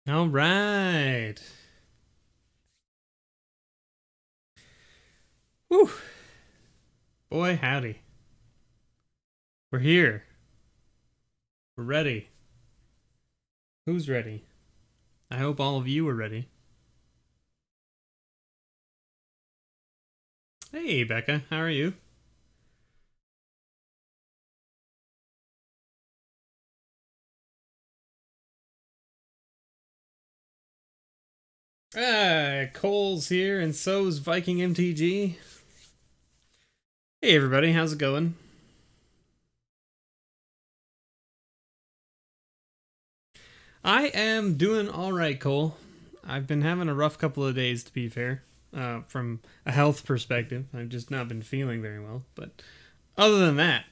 All right. Whew. Boy, howdy. We're here. We're ready. Who's ready? I hope all of you are ready. Hey, Becca. How are you? Cole's here, and so's Viking MTG. Hey, everybody. How's it going? I am doing all right, Cole. I've been having a rough couple of days, to be fair, from a health perspective. I've just not been feeling very well. But other than that,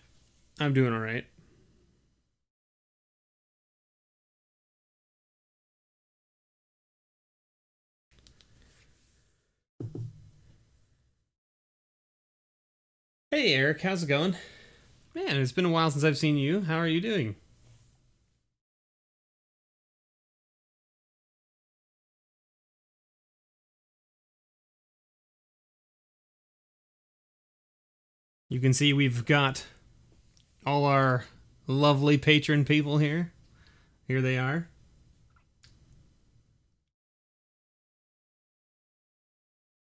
I'm doing all right. Hey, Eric. How's it going? Man, it's been a while since I've seen you. How are you doing? You can see we've got all our lovely patron people here. Here they are.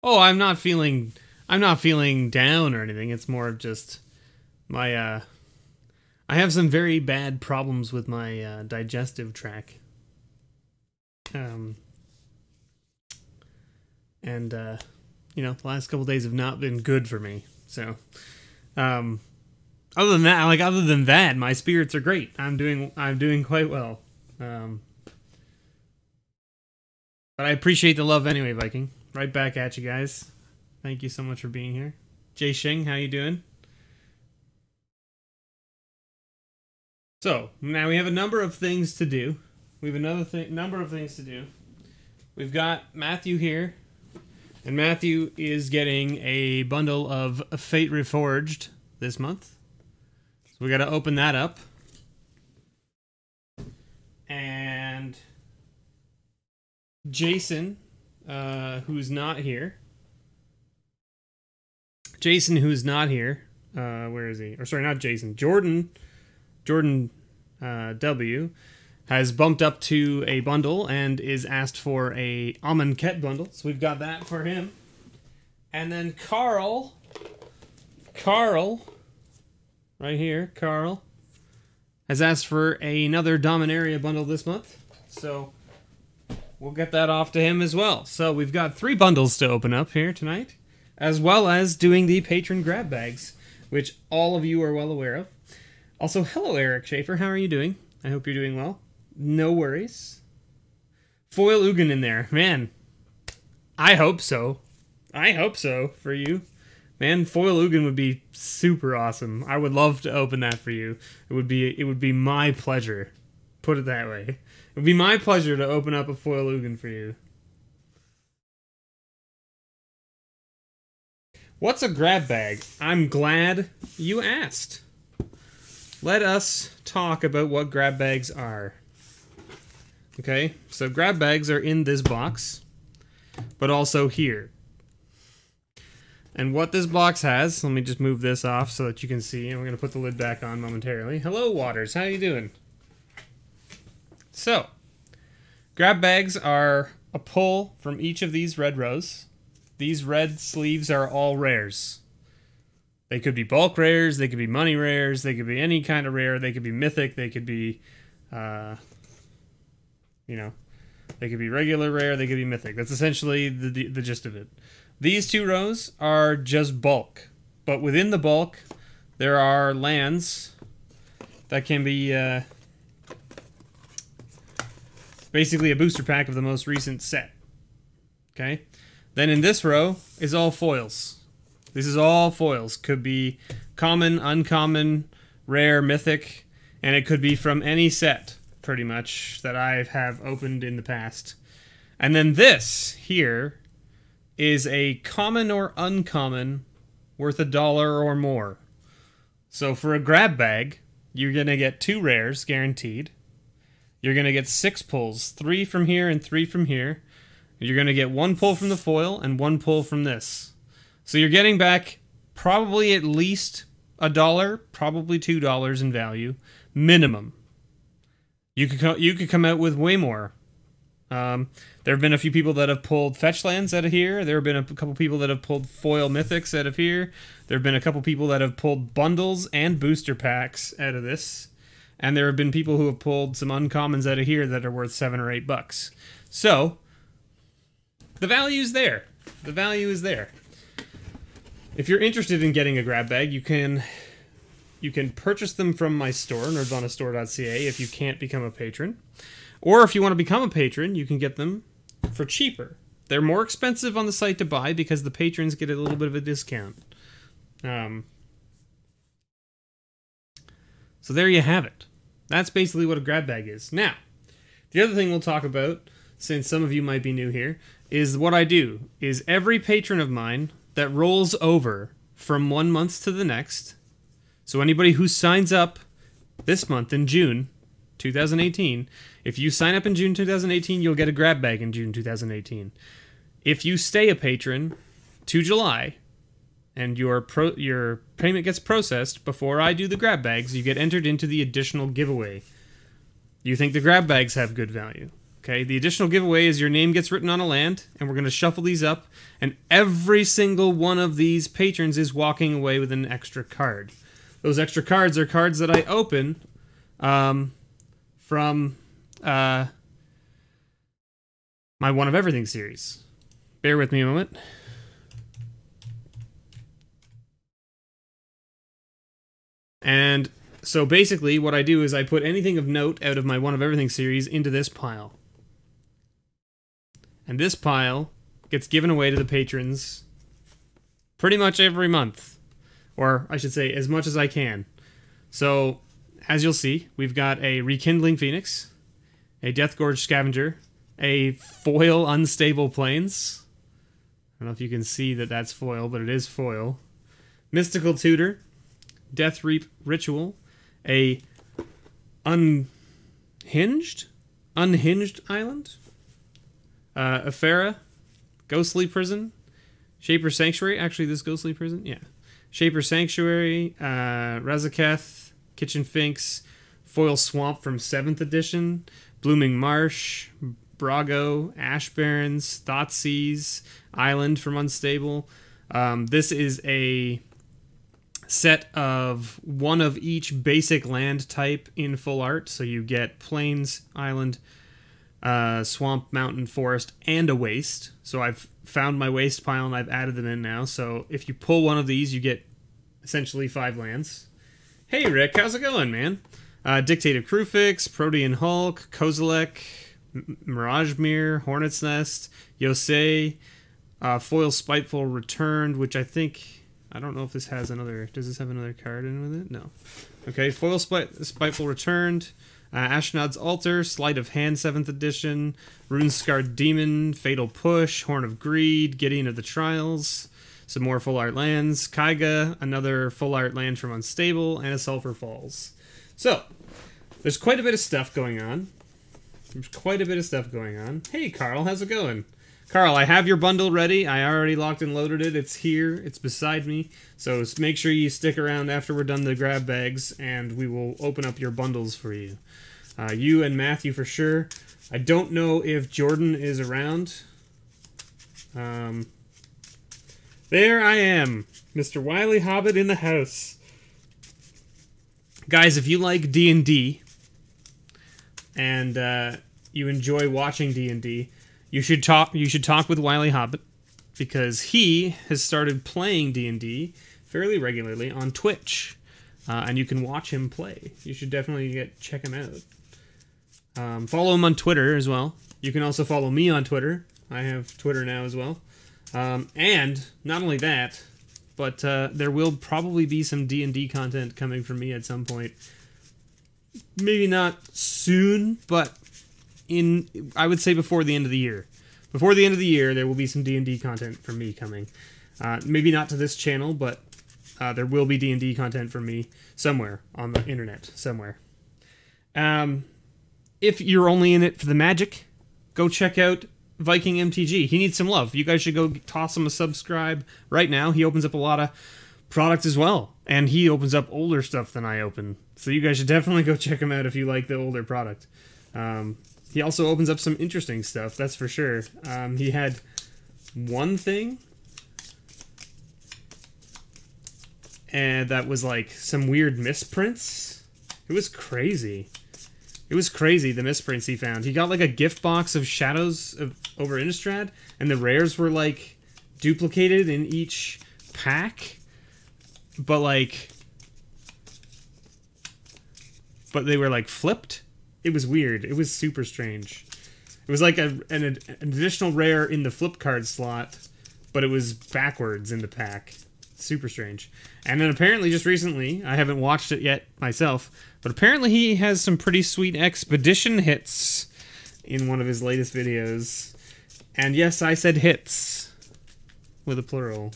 Oh, I'm not feeling down or anything. It's more of just my I have some very bad problems with my digestive tract. Um and the last couple days have not been good for me. So, um other than that, my spirits are great. I'm doing quite well. Um but I appreciate the love anyway, Viking. Right back at you guys. Thank you so much for being here. Jay Shing, how you doing? So, now we have a number of things to do. We have number of things to do. We've got Matthew here, and Matthew is getting a bundle of Fate Reforged this month. So we got to open that up. And Jason, who's not here. Where is he? Or sorry, not Jason. Jordan W has bumped up to a bundle and is asked for a Almond Ket bundle. So we've got that for him. And then Carl, right here, Carl, has asked for another Dominaria bundle this month. So we'll get that off to him as well. So we've got 3 bundles to open up here tonight, as well as doing the patron grab bags, which all of you are well aware of. Also, hello, Eric Schaefer. How are you doing? I hope you're doing well. No worries. Foil Ugin in there. Man, I hope so. I hope so for you. Man, Foil Ugin would be super awesome. I would love to open that for you. It would be my pleasure. Put it that way. It would be my pleasure to open up a Foil Ugin for you. What's a grab bag? I'm glad you asked. Let us talk about what grab bags are. Okay, so grab bags are in this box, but also here. And what this box has, let me just move this off so that you can see, and we're going to put the lid back on momentarily. Hello, Waters. How you doing? So, grab bags are a pull from each of these red rows. These red sleeves are all rares. They could be bulk rares, they could be money rares, they could be any kind of rare, they could be mythic, they could be, they could be regular rare, they could be mythic. That's essentially the gist of it. These 2 rows are just bulk, but within the bulk, there are lands that can be basically a booster pack of the most recent set. Okay? Then in this row is all foils. This is all foils. Could be common, uncommon, rare, mythic, and it could be from any set, pretty much, that I have opened in the past. And then this here is a common or uncommon worth $1 or more. So for a grab bag, you're going to get 2 rares guaranteed. you're going to get 6 pulls, 3 from here and 3 from here. You're going to get 1 pull from the foil and 1 pull from this. So you're getting back probably at least $1, probably $2 in value, minimum. You could come out with way more. There have been a few people that have pulled fetch lands out of here. There have been a couple people that have pulled foil mythics out of here. There have been a couple people that have pulled bundles and booster packs out of this. And there have been people who have pulled some uncommons out of here that are worth $7 or $8. So, the value is there. The value is there. If you're interested in getting a grab bag, you can purchase them from my store, nerdvanastore.ca, if you can't become a patron. Or if you want to become a patron, you can get them for cheaper. They're more expensive on the site to buy because the patrons get a little bit of a discount. So there you have it. That's basically what a grab bag is. Now, the other thing we'll talk about, since some of you might be new here, is what I do is every patron of mine that rolls over from one month to the next, so anybody who signs up this month in June 2018, if you sign up in June 2018, you'll get a grab bag in June 2018. If you stay a patron to July, and your payment gets processed before I do the grab bags, you get entered into the additional giveaway. You think the grab bags have good value. Okay, the additional giveaway is your name gets written on a land, and we're going to shuffle these up, and every single one of these patrons is walking away with an extra card. Those extra cards are cards that I open from my One of Everything series. Bear with me a moment. And so basically what I do is I put anything of note out of my One of Everything series into this pile. And this pile gets given away to the patrons pretty much every month. Or I should say as much as I can. So as you'll see, we've got a Rekindling Phoenix, a Deathgorge Scavenger, a foil Unstable Plains. I don't know if you can see that that's foil, but it is foil. Mystical Tutor, Death Reap Ritual, a unhinged island, Ephera, Ghostly Prison, Shaper Sanctuary. Actually, this Ghostly Prison, yeah. Shaper Sanctuary, Razaketh, Kitchen Finks, Foil Swamp from 7th edition, Blooming Marsh, Brago, Ash Barrens, Thoughtseize, Island from Unstable. This is a set of one of each basic land type in full art. So you get plains, island, swamp, mountain, forest, and a waste. So I've found my waste pile and I've added them in now. So if you pull one of these, you get essentially 5 lands. Hey Rick, how's it going, man? Dictative Crewfix, Protean Hulk, Kozilek, Mirage Mirror, Hornet's Nest, Yosei, Foil Spiteful Returned, which I don't know if this has another... Does this have another card in with it? No. Okay, Foil Spiteful Returned, Ashnod's Altar, Sleight of Hand 7th Edition, Rune-Scarred Demon, Fatal Push, Horn of Greed, Gideon of the Trials, some more full art lands, Kaiga, another full art land from Unstable, and a Sulphur Falls. So, there's quite a bit of stuff going on. Hey Carl, how's it going? Carl, I have your bundle ready. I already locked and loaded it. It's here. It's beside me. So make sure you stick around after we're done the grab bags, and we will open up your bundles for you. You and Matthew for sure. I don't know if Jordan is around. There I am, Mr. Wily Hobbit in the house. Guys, if you like D&D, and you enjoy watching D&D, you should talk with Wily Hobbit, because he has started playing D&D fairly regularly on Twitch, and you can watch him play. You should definitely check him out. Follow him on Twitter as well. You can also follow me on Twitter. I have Twitter now as well. And not only that, but there will probably be some D&D content coming from me at some point. Maybe not soon, but I would say before the end of the year. Before the end of the year, there will be some D&D content from me coming. Maybe not to this channel, but there will be D&D content from me somewhere on the internet, somewhere. if you're only in it for the magic, go check out Viking MTG. He needs some love. You guys should go toss him a subscribe right now. He opens up a lot of product as well, and he opens up older stuff than I open. So you guys should definitely go check him out if you like the older product. He also opens up some interesting stuff, that's for sure. He had one thing, and that was like some weird misprints. It was crazy. It was crazy, the misprints he found. He got like a gift box of Shadows over Innistrad, and the rares were like duplicated in each pack, but they were like flipped. It was weird. It was super strange. It was like an additional rare in the flip card slot, but it was backwards in the pack. Super strange. And then apparently just recently, I haven't watched it yet myself, but apparently he has some pretty sweet expedition hits in one of his latest videos. And yes, I said hits with a plural.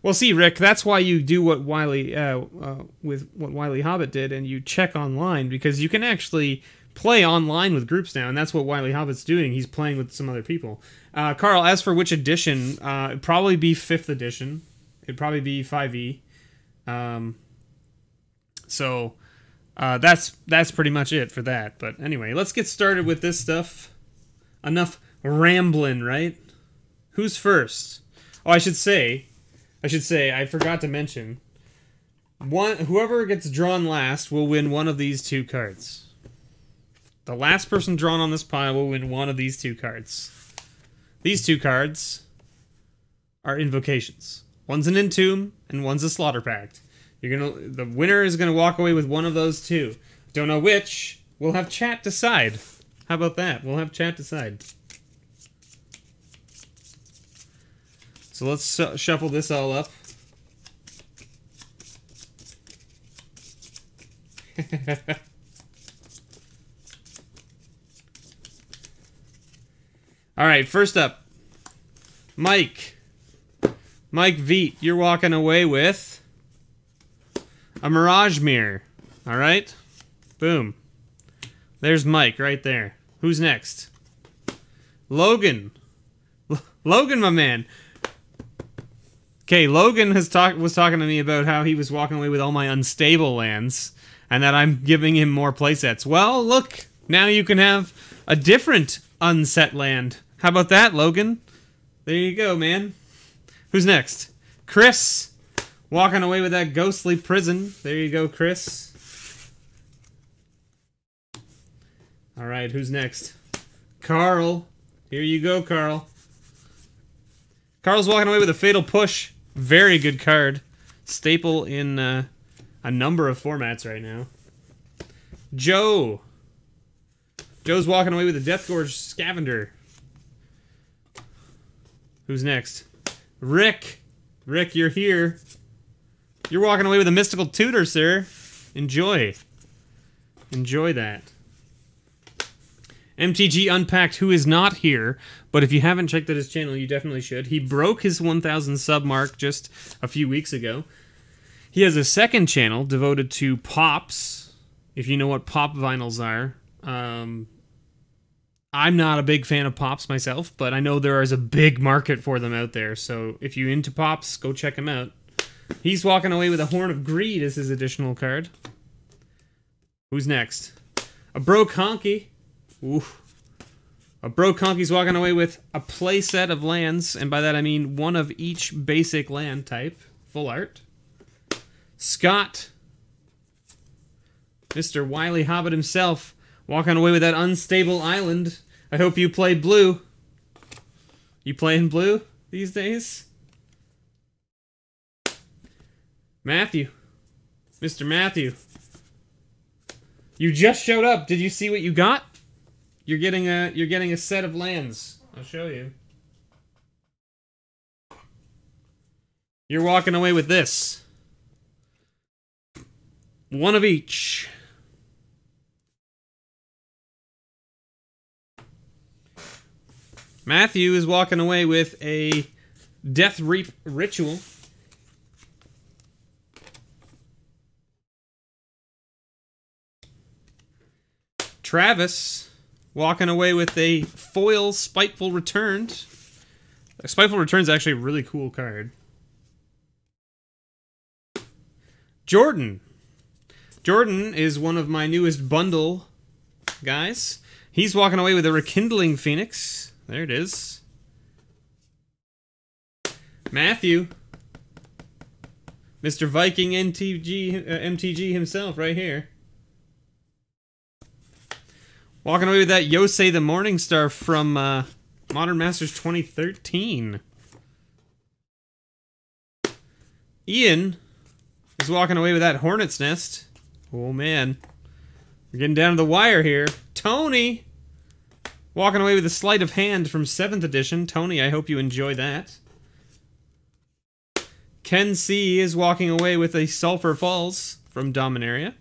Well, see, Rick, that's why you do what Wily Hobbit did, and you check online, because you can actually play online with groups now, and that's what Wily Hobbit's doing. He's playing with some other people. Carl, as for which edition, it'd probably be 5th edition. It'd probably be 5e. So that's pretty much it for that. But anyway, let's get started with this stuff. Enough rambling, right? Who's first? Oh, I should say, I forgot to mention, whoever gets drawn last will win one of these 2 cards. The last person drawn on this pile will win one of these 2 cards. These 2 cards are invocations. One's an Entomb, and one's a Slaughter Pact. The winner is gonna walk away with one of those 2. Don't know which. We'll have chat decide. How about that? We'll have chat decide. So let's shuffle this all up. All right, first up, Mike Veet, you're walking away with a Mirage Mirror. All right, boom. There's Mike right there. Who's next? Logan. Logan, my man. Okay, Logan was talking to me about how he was walking away with all my unstable lands, and that I'm giving him more playsets. Well, look, now you can have a different unset land. How about that, Logan? There you go, man. Who's next? Chris, walking away with that Ghostly Prison. There you go, Chris. All right, who's next? Carl. Here you go, Carl. Carl's walking away with a Fatal Push. Very good card. Staple in a number of formats right now. Joe. Joe's walking away with a Death Gorge Scavenger. Who's next? Rick. Rick, you're here. You're walking away with a Mystical Tutor, sir. Enjoy. Enjoy that. MTG Unpacked, who is not here, but if you haven't checked out his channel, you definitely should. He broke his 1,000 sub mark just a few weeks ago. He has a second channel devoted to pops, if you know what pop vinyls are. I'm not a big fan of pops myself, but I know there is a big market for them out there, so if you're into pops, go check him out. He's walking away with a Horn of Greed as his additional card. Who's next? A Bro Conky. Oof. A Bro Conky's walking away with a play set of lands, and by that I mean one of each basic land type. Full art. Scott. Mr. Wily Hobbit himself, walking away with that Unstable Island. I hope you play blue. You playing blue these days? Matthew. Mr. Matthew. You just showed up. Did you see what you got? You're getting a set of lands. I'll show you. You're walking away with this. One of each. Matthew is walking away with a Death Reap Ritual. Travis walking away with a foil Spiteful Returned. Spiteful Return's actually a really cool card. Jordan. Jordan is one of my newest bundle guys. He's walking away with a Rekindling Phoenix. There it is. Matthew. Mr. Viking MTG himself right here. Walking away with that Yosei the Morningstar from Modern Masters 2013. Ian is walking away with that Hornet's Nest. Oh man. We're getting down to the wire here. Tony walking away with a Sleight of Hand from 7th edition. Tony, I hope you enjoy that. Ken C is walking away with a Sulphur Falls from Dominaria.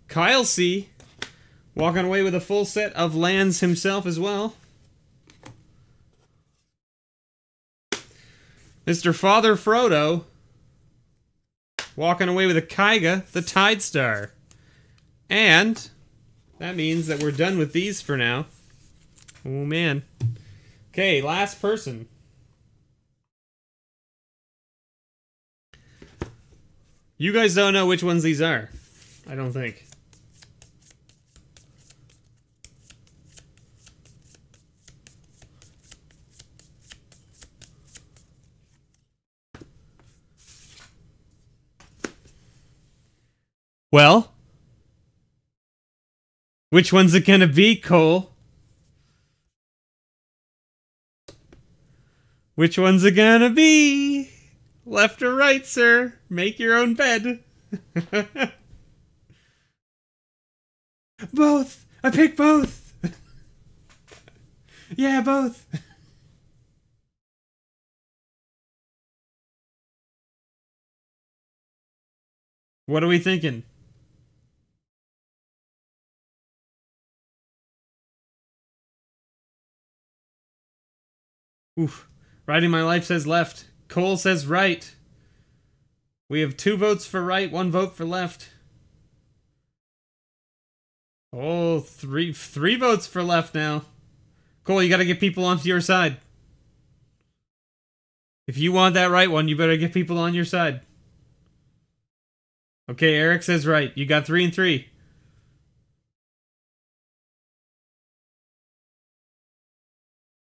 Kyle C walking away with a full set of lands himself as well. Mr. Father Frodo walking away with a Kaiga, the Tide Star. And that means that we're done with these for now. Oh man. Okay, last person. You guys don't know which ones these are, I don't think. Well, which one's it gonna be, Cole? Which one's it gonna be? Left or right, sir? Make your own bed. Both! I picked both! Yeah, both! What are we thinking? Oof. Writing My Life says left. Cole says right. We have 2 votes for right, 1 vote for left. Oh, three votes for left now. Cole, you gotta get people onto your side. If you want that right one, you better get people on your side. Okay, Eric says right. You got 3 and 3.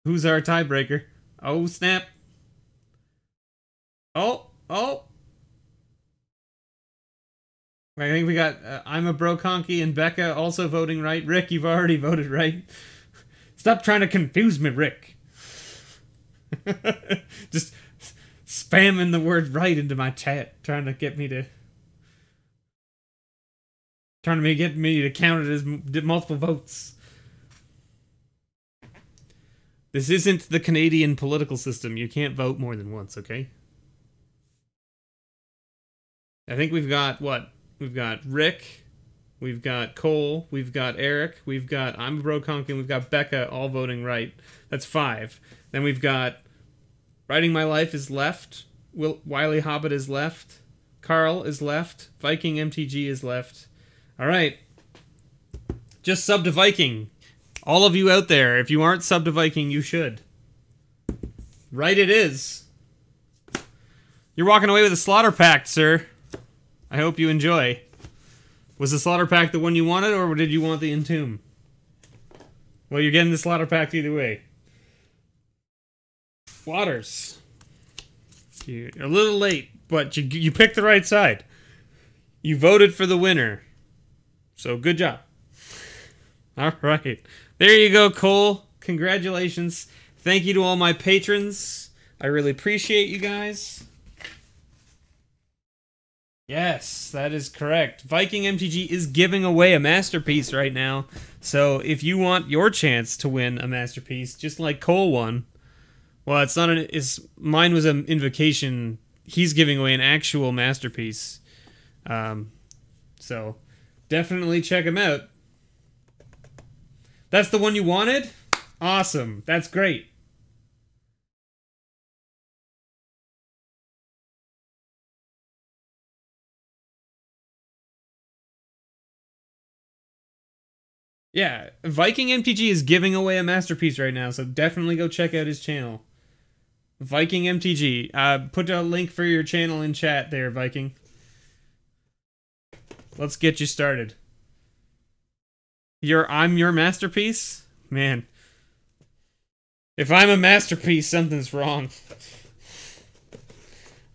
Who's our tiebreaker? Oh, snap. Oh. I think we got I'm a Bro Conky and Becca also voting right. Rick, you've already voted right. Stop trying to confuse me, Rick. Just spamming the word right into my chat, trying to get me to count it as multiple votes. This isn't the Canadian political system. You can't vote more than once, okay? I think we've got what? We've got Rick, we've got Cole, we've got Eric, we've got I'm a Bro Conky, and we've got Becca all voting right. That's 5. Then we've got Writing My Life is left, Wiley Hobbit is left, Carl is left, Viking MTG is left. Alright. Just sub to Viking. All of you out there, if you aren't sub to Viking, you should. Right it is. You're walking away with a Slaughter Pact, sir. I hope you enjoy. Was the Slaughter Pact the one you wanted, or did you want the Entomb? Well, you're getting the Slaughter Pact either way. Waters. You're a little late, but you picked the right side. You voted for the winner. So, good job. All right. There you go, Cole. Congratulations. Thank you to all my patrons. I really appreciate you guys. Yes, that is correct. Viking MTG is giving away a masterpiece right now. So if you want your chance to win a masterpiece, just like Cole won, well, it's not mine was an invocation. He's giving away an actual masterpiece. So definitely check him out. That's the one you wanted? Awesome. That's great. Yeah, Viking MTG is giving away a masterpiece right now, so definitely go check out his channel. Viking MTG. Put a link for your channel in chat there, Viking. Let's get you started. I'm your masterpiece? Man. If I'm a masterpiece, something's wrong.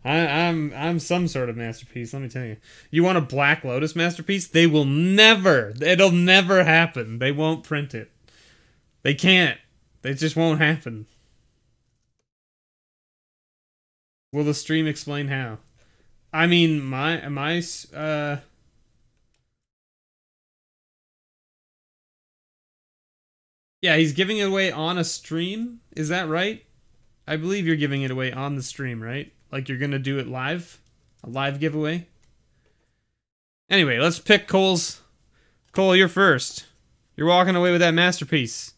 I'm some sort of masterpiece, let me tell you. You want a Black Lotus masterpiece? They will never. It'll never happen. They won't print it. They can't. It just won't happen. Will the stream explain how? I mean, yeah, he's giving it away on a stream. Is that right? I believe you're giving it away on the stream, right? Like you're gonna do it live? A live giveaway? Anyway, let's pick Cole's. Cole, you're first. You're walking away with that masterpiece.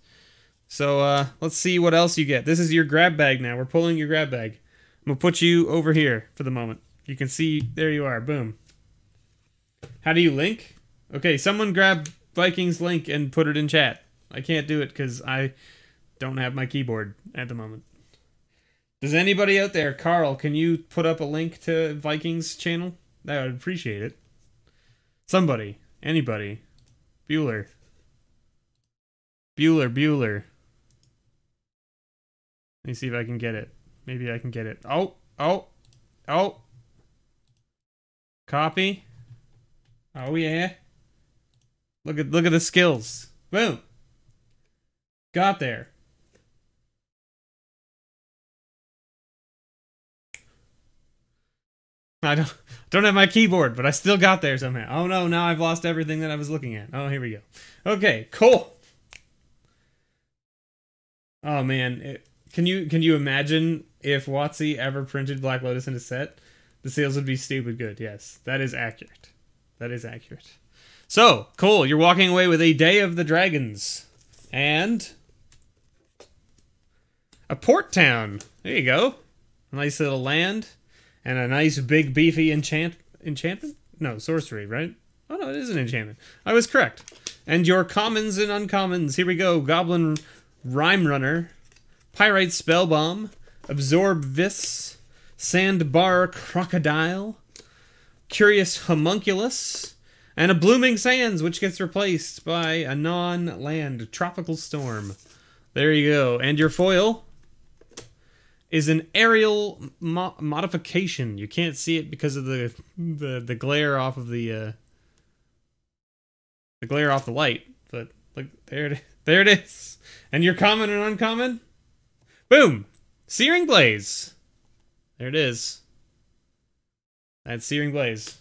So, let's see what else you get. This is your grab bag now. We're pulling your grab bag. I'm gonna put you over here for the moment. You can see, there you are, boom. How do you link? Okay, someone grab Viking's link and put it in chat. I can't do it because I don't have my keyboard at the moment. Does anybody out there, Carl, can you put up a link to Viking's channel? I would appreciate it. Somebody. Anybody. Bueller. Bueller. Let me see if I can get it. Maybe I can get it. Oh. Copy. Oh yeah. Look at the skills. Boom. Got there. I don't have my keyboard, but I still got there somehow. Oh no, now I've lost everything that I was looking at. Oh, here we go. Okay, cool. Oh man, can you imagine if WotC ever printed Black Lotus in a set? The sales would be stupid good. Yes, that is accurate. That is accurate. So, Cole, you're walking away with a Day of the Dragons and a port town. There you go. A nice little land. And a nice big beefy enchantment? No, sorcery, right? Oh no, it is an enchantment. I was correct. And your commons and uncommons. Here we go. Goblin Rhyme Runner. Pyrite Spellbomb. Absorb Vis. Sandbar Crocodile. Curious Homunculus. And a Blooming Sands, which gets replaced by a non-land Tropical Storm. There you go. And your foil is an aerial modification. You can't see it because of the glare off of the glare off the light. But look, there it is. And your common and uncommon, boom, Searing Blaze. There it is. That's Searing Blaze.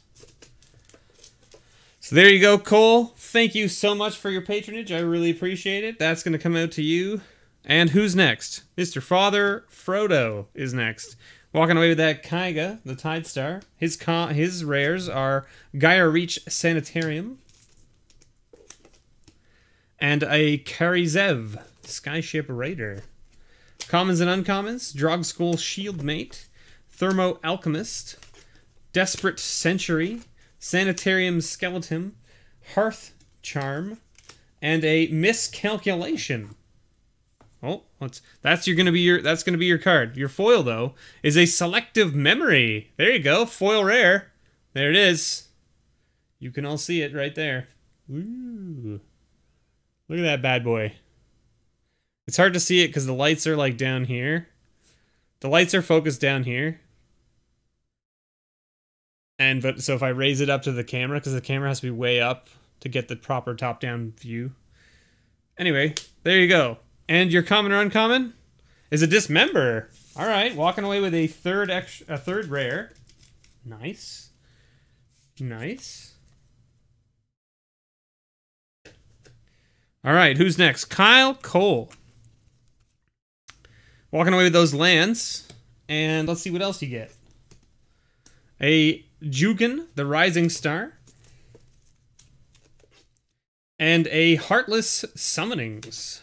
So there you go, Cole. Thank you so much for your patronage. I really appreciate it. That's going to come out to you. And who's next? Mr. Father Frodo is next. Walking away with that Kaiga, the Tide Star. His rares are Gaia Reach Sanitarium. And a Karizev, Skyship Raider. Commons and uncommons, Drogskull Shieldmate, Thermo Alchemist, Desperate Century, Sanitarium Skeleton, Hearth Charm, and a Miscalculation. Oh, that's gonna be your card. Your foil though is a Selective Memory. There you go, foil rare. There it is. You can all see it right there. Ooh. Look at that bad boy. It's hard to see it because the lights are like down here. The lights are focused down here. So if I raise it up to the camera, because the camera has to be way up to get the proper top-down view. Anyway, there you go. And your common or uncommon is a Dismember. All right, walking away with a third rare. Nice. Nice. All right, who's next? Kyle Cole. Walking away with those lands. And let's see what else you get. A Jugan, the Rising Star. And a Heartless Summonings.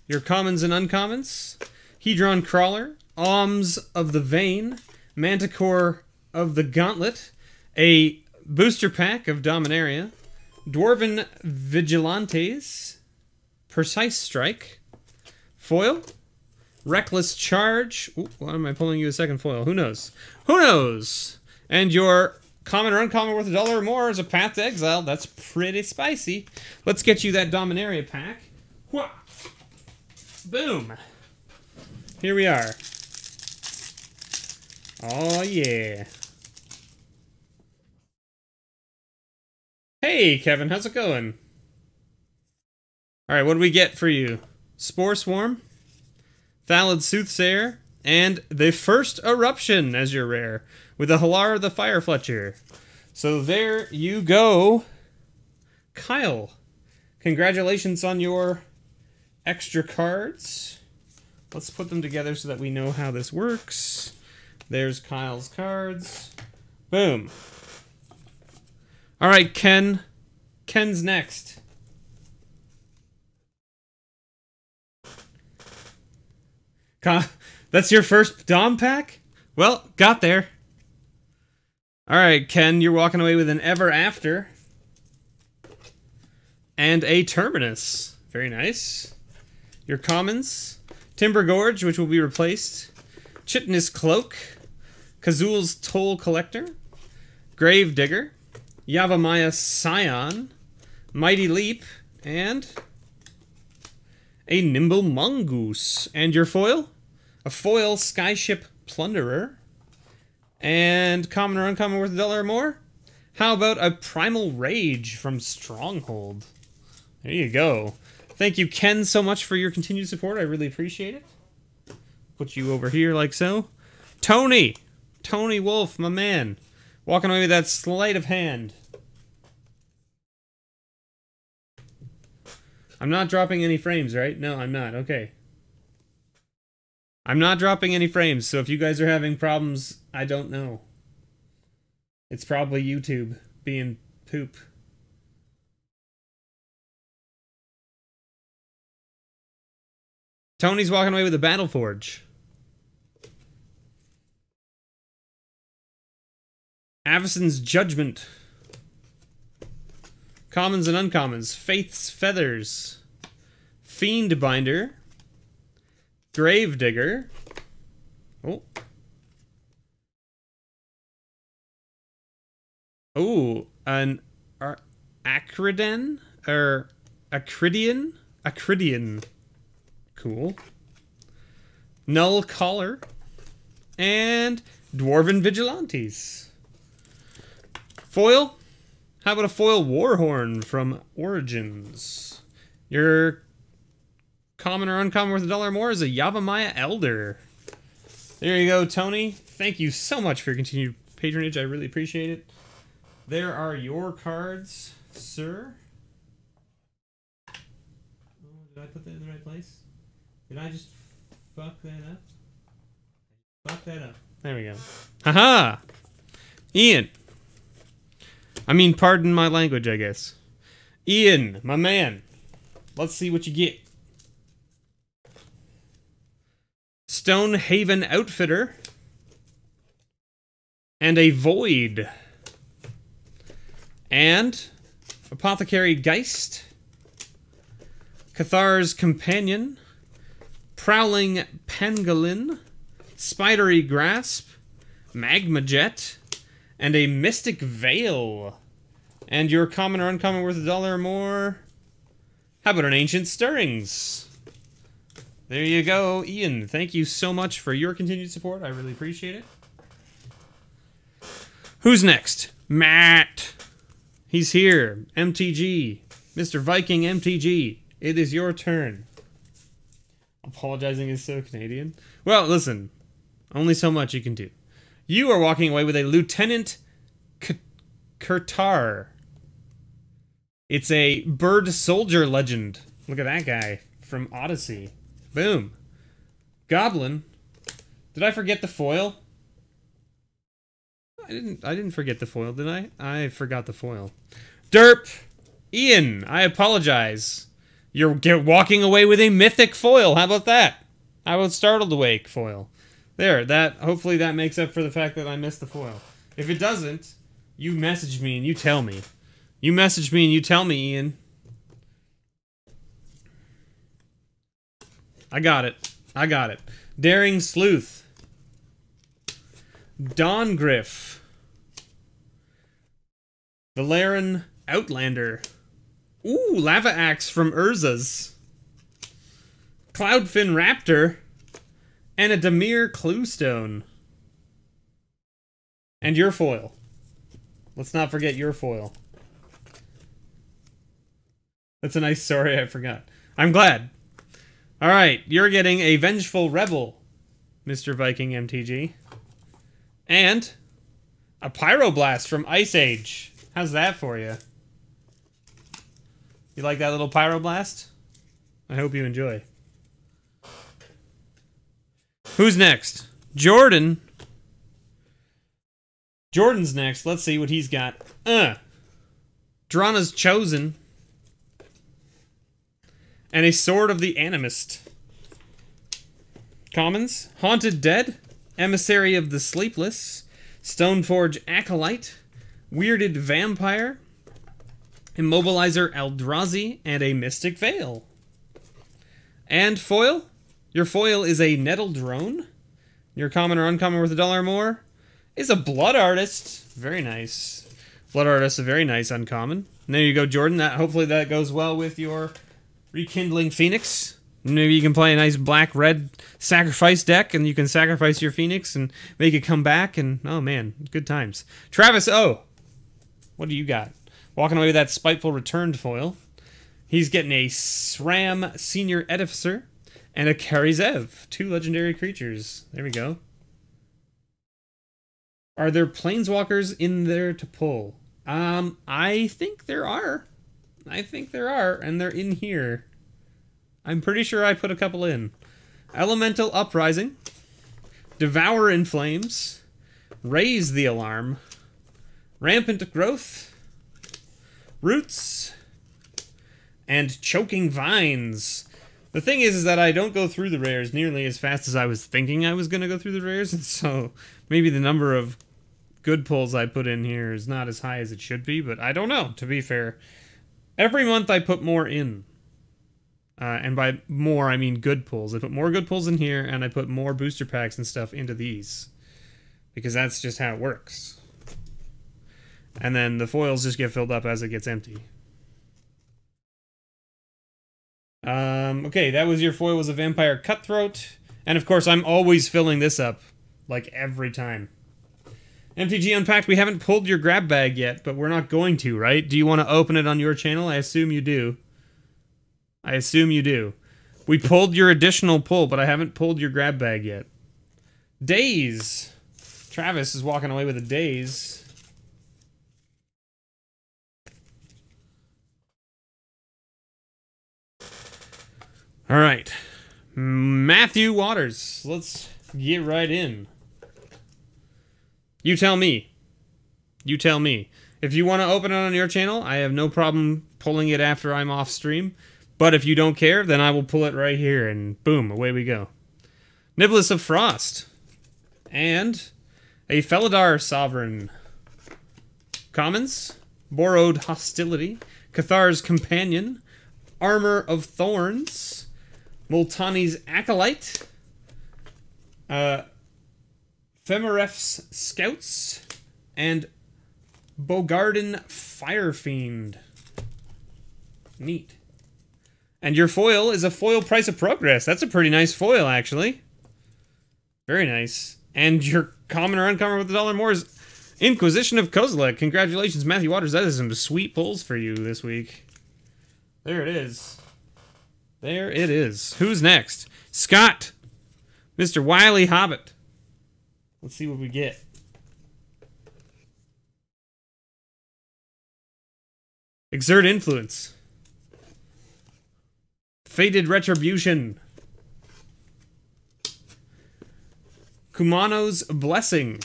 Your commons and uncommons. Hedron Crawler. Alms of the Vein. Manticore of the Gauntlet. A booster pack of Dominaria. Dwarven Vigilantes. Precise Strike. Foil. Reckless Charge. Ooh, why am I pulling you a second foil? Who knows? Who knows? And your common or uncommon worth $1 or more is a Path to Exile. That's pretty spicy. Let's get you that Dominaria pack. Wha! Boom. Here we are. Oh, yeah. Hey, Kevin. How's it going? All right, what do we get for you? Spore Swarm. Thallid Soothsayer, and the first Eruption as your rare, with the Halar the Fire Fletcher. So there you go, Kyle. Congratulations on your extra cards. Let's put them together so that we know how this works. There's Kyle's cards. Boom. All right, Ken. Ken's next. That's your first Dom pack? Well, got there. Alright, Ken, you're walking away with an Ever After. And a Terminus. Very nice. Your commons. Timber Gorge, which will be replaced. Chitinous Cloak. Kazul's Toll Collector. Grave Digger. Yavimaya Scion. Mighty Leap. And a Nimble Mongoose. And your foil? A foil Skyship Plunderer. And common or uncommon worth $1 or more? How about a Primal Rage from Stronghold? There you go. Thank you, Ken, so much for your continued support. I really appreciate it. Put you over here like so. Tony! Tony Wolf, my man. Walking away with that sleight of hand. I'm not dropping any frames, right? No, I'm not. Okay. I'm not dropping any frames, so if you guys are having problems, I don't know. It's probably YouTube being poop. Tony's walking away with a Battle Forge. Avison's Judgment. Commons and uncommons. Faith's Feathers. Fiend Binder. Grave Digger. Oh. Oh, an Acriden? Or Acridian? Acridian. Cool. Null Collar. And Dwarven Vigilantes. Foil? How about a foil Warhorn from Origins? Your common or uncommon worth $1 or more is a Yavimaya Elder. There you go, Tony. Thank you so much for your continued patronage. I really appreciate it. There are your cards, sir. Oh, did I put that in the right place? Did I just fuck that up? Fuck that up. There we go. Haha! Ian. I mean, pardon my language, I guess. Ian, my man. Let's see what you get. Stonehaven Outfitter. And a Void. And Apothecary Geist. Cathar's Companion. Prowling Pangolin. Spidery Grasp. Magma Jet. And a Mystic Veil. And your common or uncommon worth $1 or more. How about an Ancient Stirrings? There you go, Ian. Thank you so much for your continued support. I really appreciate it. Who's next? Matt. He's here. MTG. Mr. Viking MTG. It is your turn. Apologizing is so Canadian. Well, listen. Only so much you can do. You are walking away with a Lieutenant Kurtar. It's a bird soldier legend. Look at that guy from Odyssey. Boom. Goblin. Did I forget the foil? I didn't forget the foil, did I? I forgot the foil. Derp. Ian, I apologize. You're walking away with a mythic foil. How about that? How about Startled Awake foil? There, hopefully that makes up for the fact that I missed the foil. If it doesn't, you message me and you tell me. You message me and you tell me, Ian. I got it. I got it. Daring Sleuth. Dawn Griff. Valerian Outlander. Ooh, Lava Axe from Urza's. Cloudfin Raptor. And a Dimir Cluestone. And your foil. Let's not forget your foil. That's a nice sorry, I forgot. I'm glad. Alright, you're getting a Vengeful Rebel, Mr. Viking MTG. And a Pyroblast from Ice Age. How's that for you? You like that little Pyroblast? I hope you enjoy. Who's next? Jordan. Jordan's next. Let's see what he's got. Drana's Chosen. And a Sword of the Animist. Commons. Haunted Dead. Emissary of the Sleepless. Stoneforge Acolyte. Weirded Vampire. Immobilizer Eldrazi. And a Mystic Veil. And foil. Your foil is a Nettle Drone. Your common or uncommon worth $1 or more is a Blood Artist. Very nice. Blood Artist, a very nice uncommon. And there you go, Jordan. Hopefully that goes well with your Rekindling Phoenix. Maybe you can play a nice black-red sacrifice deck, and you can sacrifice your Phoenix and make it come back, and oh man, good times. Travis O. What do you got? Walking away with that Spiteful Returned foil. He's getting a SRAM Senior Edificer. And a Karizev. 2 legendary creatures. There we go. Are there planeswalkers in there to pull? I think there are. I think there are, and they're in here. I'm pretty sure I put a couple in. Elemental Uprising. Devour in Flames. Raise the Alarm. Rampant Growth. Roots. And Choking Vines. The thing is that I don't go through the rares nearly as fast as I was thinking I was going to go through the rares, and so maybe the number of good pulls I put in here is not as high as it should be, but I don't know, to be fair. Every month I put more in. And by more, I mean good pulls. I put more good pulls in here, and I put more booster packs and stuff into these. Because that's just how it works. And then the foils just get filled up as it gets empty. Okay, that was your foil was a Vampire Cutthroat. And of course, I'm always filling this up. Like, every time. MTG Unpacked, we haven't pulled your grab bag yet, but we're not going to, right? Do you want to open it on your channel? I assume you do. I assume you do. We pulled your additional pull, but I haven't pulled your grab bag yet. Daze. Travis is walking away with a Daze. All right, Matthew Waters. Let's get right in. You tell me. You tell me. If you want to open it on your channel, I have no problem pulling it after I'm off stream. But if you don't care, then I will pull it right here, and boom, away we go. Niblis of Frost. And a Felidar Sovereign. Commons. Borrowed Hostility. Cathar's Companion. Armor of Thorns. Multani's Acolyte, Femaref's Scouts, and Bogarden Firefiend. Neat. And your foil is a foil Price of Progress. That's a pretty nice foil, actually. Very nice. And your common or uncommon with $1 more is Inquisition of Kozilek. Congratulations, Matthew Waters. That is some sweet pulls for you this week. There it is. There it is. Who's next? Scott. Mr. Wily Hobbit. Let's see what we get. Exert Influence. Fated Retribution. Kumano's Blessing.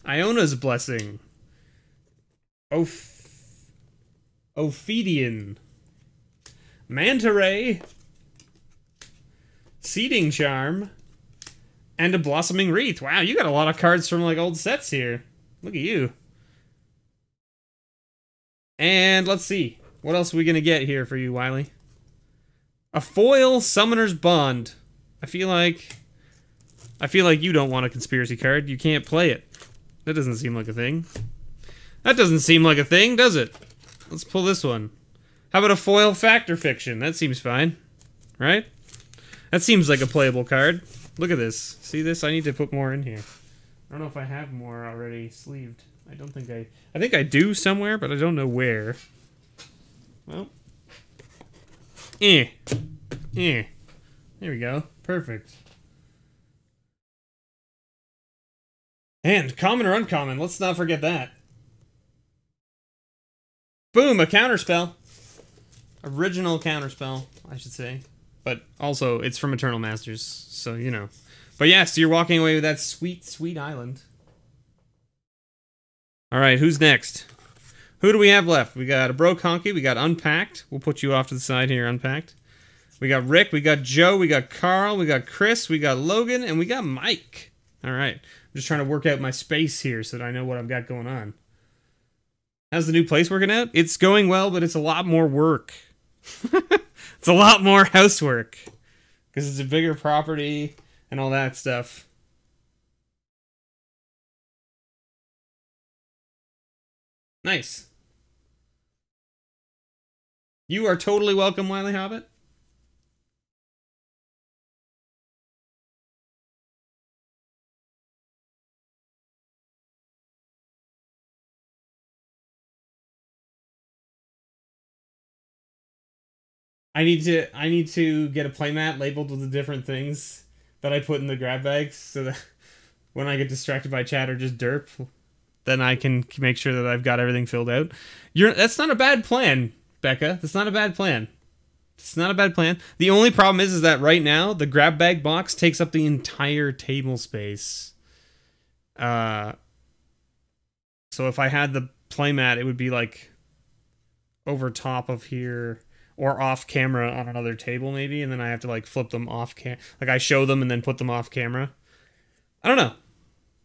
Iona's Blessing. Ophidian. Manta Ray, Seeding Charm, and a Blossoming Wreath. Wow, you got a lot of cards from like old sets here. Look at you. And let's see. What else are we going to get here for you, Wiley? A foil Summoner's Bond. I feel like you don't want a conspiracy card. You can't play it. That doesn't seem like a thing. That doesn't seem like a thing, does it? Let's pull this one. How about a foil Fact or Fiction? That seems fine. Right? That seems like a playable card. Look at this. See this? I need to put more in here. I don't know if I have more already sleeved. I think I do somewhere, but I don't know where. Well. There we go. Perfect. And common or uncommon, let's not forget that. Boom, a counterspell. Original counterspell, I should say. But also, it's from Eternal Masters, so you know. But yes, you're walking away with that sweet, sweet island. Alright, who's next? Who do we have left? We got a Bro Conky, we got Unpacked. We'll put you off to the side here, Unpacked. We got Rick, we got Joe, we got Carl, we got Chris, we got Logan, and we got Mike. Alright, I'm just trying to work out my space here so that I know what I've got going on. How's the new place working out? It's going well, but it's a lot more work. It's a lot more housework. Because it's a bigger property and all that stuff. Nice. You are totally welcome, Wiley Hobbit. I need to get a playmat labeled with the different things that I put in the grab bags so that when I get distracted by chat or just derp, then I can make sure that I've got everything filled out. That's not a bad plan, Becca. That's not a bad plan. It's not a bad plan. The only problem is that right now the grab bag box takes up the entire table space. So if I had the playmat, it would be like over top of here. Or off camera on another table, maybe, and then I have to, like, flip them off like, I show them and then put them off camera. I don't know.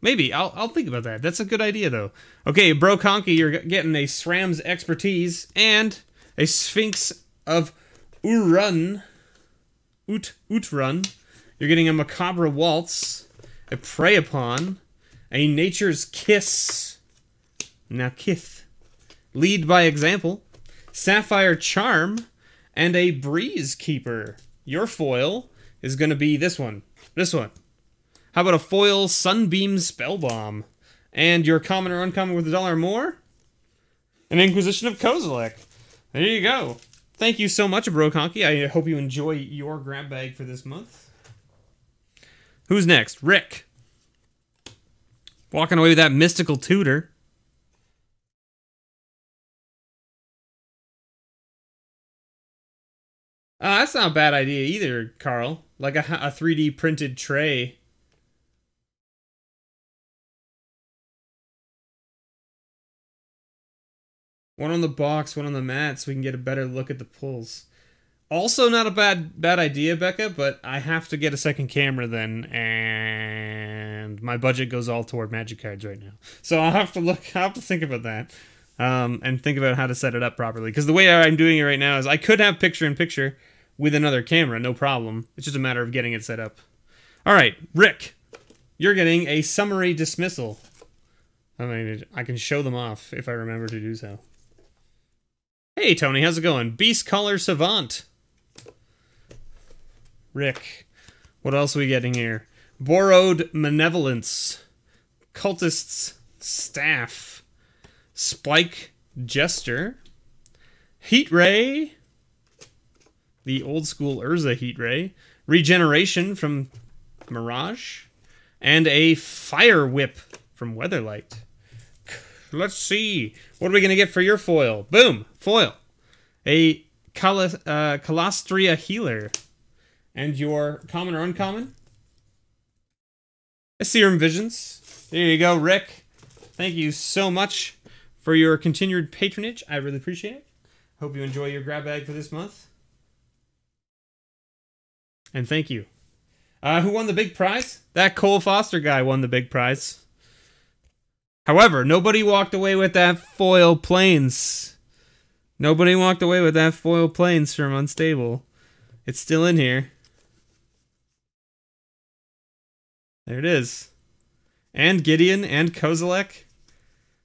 Maybe. I'll think about that. That's a good idea, though. Okay, Bro Conky, you're getting a SRAM's Expertise and a Sphinx of Utrun. Utrun. You're getting a Macabre Waltz, a Prey Upon, a Nature's Kiss. Now, Kith. Lead by Example. Sapphire Charm. And a Breeze Keeper. Your foil is going to be this one. This one. How about a foil Sunbeam Spellbomb? And your common or uncommon with $1 or more? An Inquisition of Kozilek. There you go. Thank you so much, Bro Conky. I hope you enjoy your grab bag for this month. Who's next? Rick. Walking away with that Mystical Tutor. That's not a bad idea either, Carl. Like a 3D printed tray. One on the box, one on the mat, so we can get a better look at the pulls. Also not a bad idea, Becca, but I have to get a second camera then, and my budget goes all toward Magic cards right now. So I'll have to think about that. And think about how to set it up properly. Because the way I'm doing it right now is I could have picture-in-picture with another camera, no problem. It's just a matter of getting it set up. Alright, Rick. You're getting a Summary Dismissal. I can show them off if I remember to do so. Hey, Tony, how's it going? Beast Caller Savant. Rick. What else are we getting here? Borrowed Malevolence. Cultist's Staff. Spike Jester. Heat Ray. The old school Urza Heat Ray. Regeneration from Mirage. And a Fire Whip from Weatherlight. Let's see. What are we going to get for your foil? Boom. Foil. A Calastria Healer. And your common or uncommon? A Serum Visions. There you go, Rick. Thank you so much for your continued patronage. I really appreciate it. Hope you enjoy your grab bag for this month. And thank you. Who won the big prize? That Cole Foster guy won the big prize. However, nobody walked away with that foil Plains. Nobody walked away with that foil plains from Unstable. It's still in here. There it is. And Gideon and Kozilek.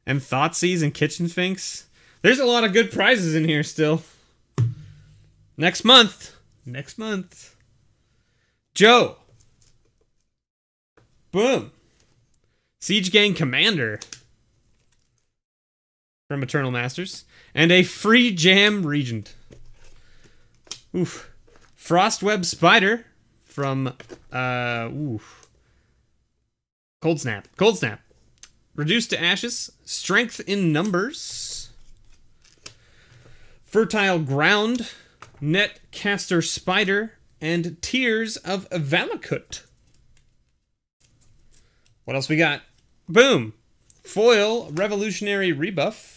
And Thoughtseize and Kitchen Sphinx. There's a lot of good prizes in here still. Next month. Next month. Joe. Boom. Siege Gang Commander. From Eternal Masters. And a free Jam Regent. Oof. Frostweb Spider. From, Cold Snap. Cold Snap. Reduced to Ashes. Strength in Numbers. Fertile Ground. Netcaster Spider. And Tears of Valakut. What else we got? Boom. Foil Revolutionary Rebuff.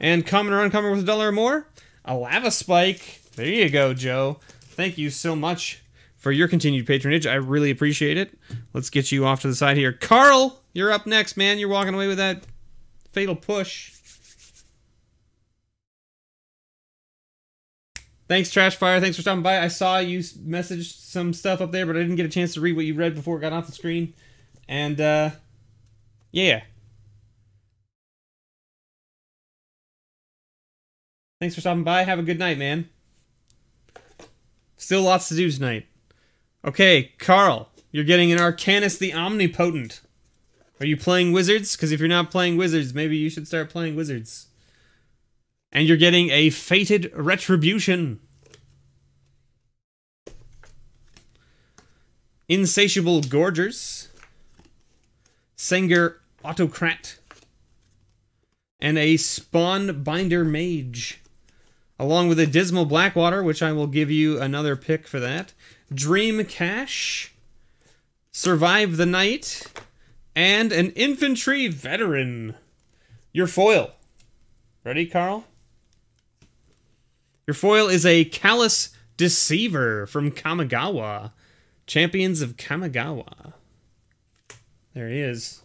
And common or uncommon with $1 or more. A Lava Spike. There you go, Joe. Thank you so much for your continued patronage. I really appreciate it. Let's get you off to the side here. Carl, you're up next, man. You're walking away with that Fatal Push. Thanks, Trashfire. Thanks for stopping by. I saw you messaged some stuff up there, but I didn't get a chance to read what you read before it got off the screen. And, yeah. Thanks for stopping by. Have a good night, man. Still lots to do tonight. Okay, Carl, you're getting an Arcanus the Omnipotent. Are you playing Wizards? Because if you're not playing Wizards, maybe you should start playing Wizards. And you're getting a Fated Retribution. Insatiable Gorgers. Senger Autocrat. And a Spawn Binder Mage. Along with a Dismal Blackwater, which I will give you another pick for that. Dream Cache. Survive the Night. And an Infantry Veteran. Your foil. Ready, Carl? Your foil is a Callous Deceiver from Kamigawa. Champions of Kamigawa. There he is.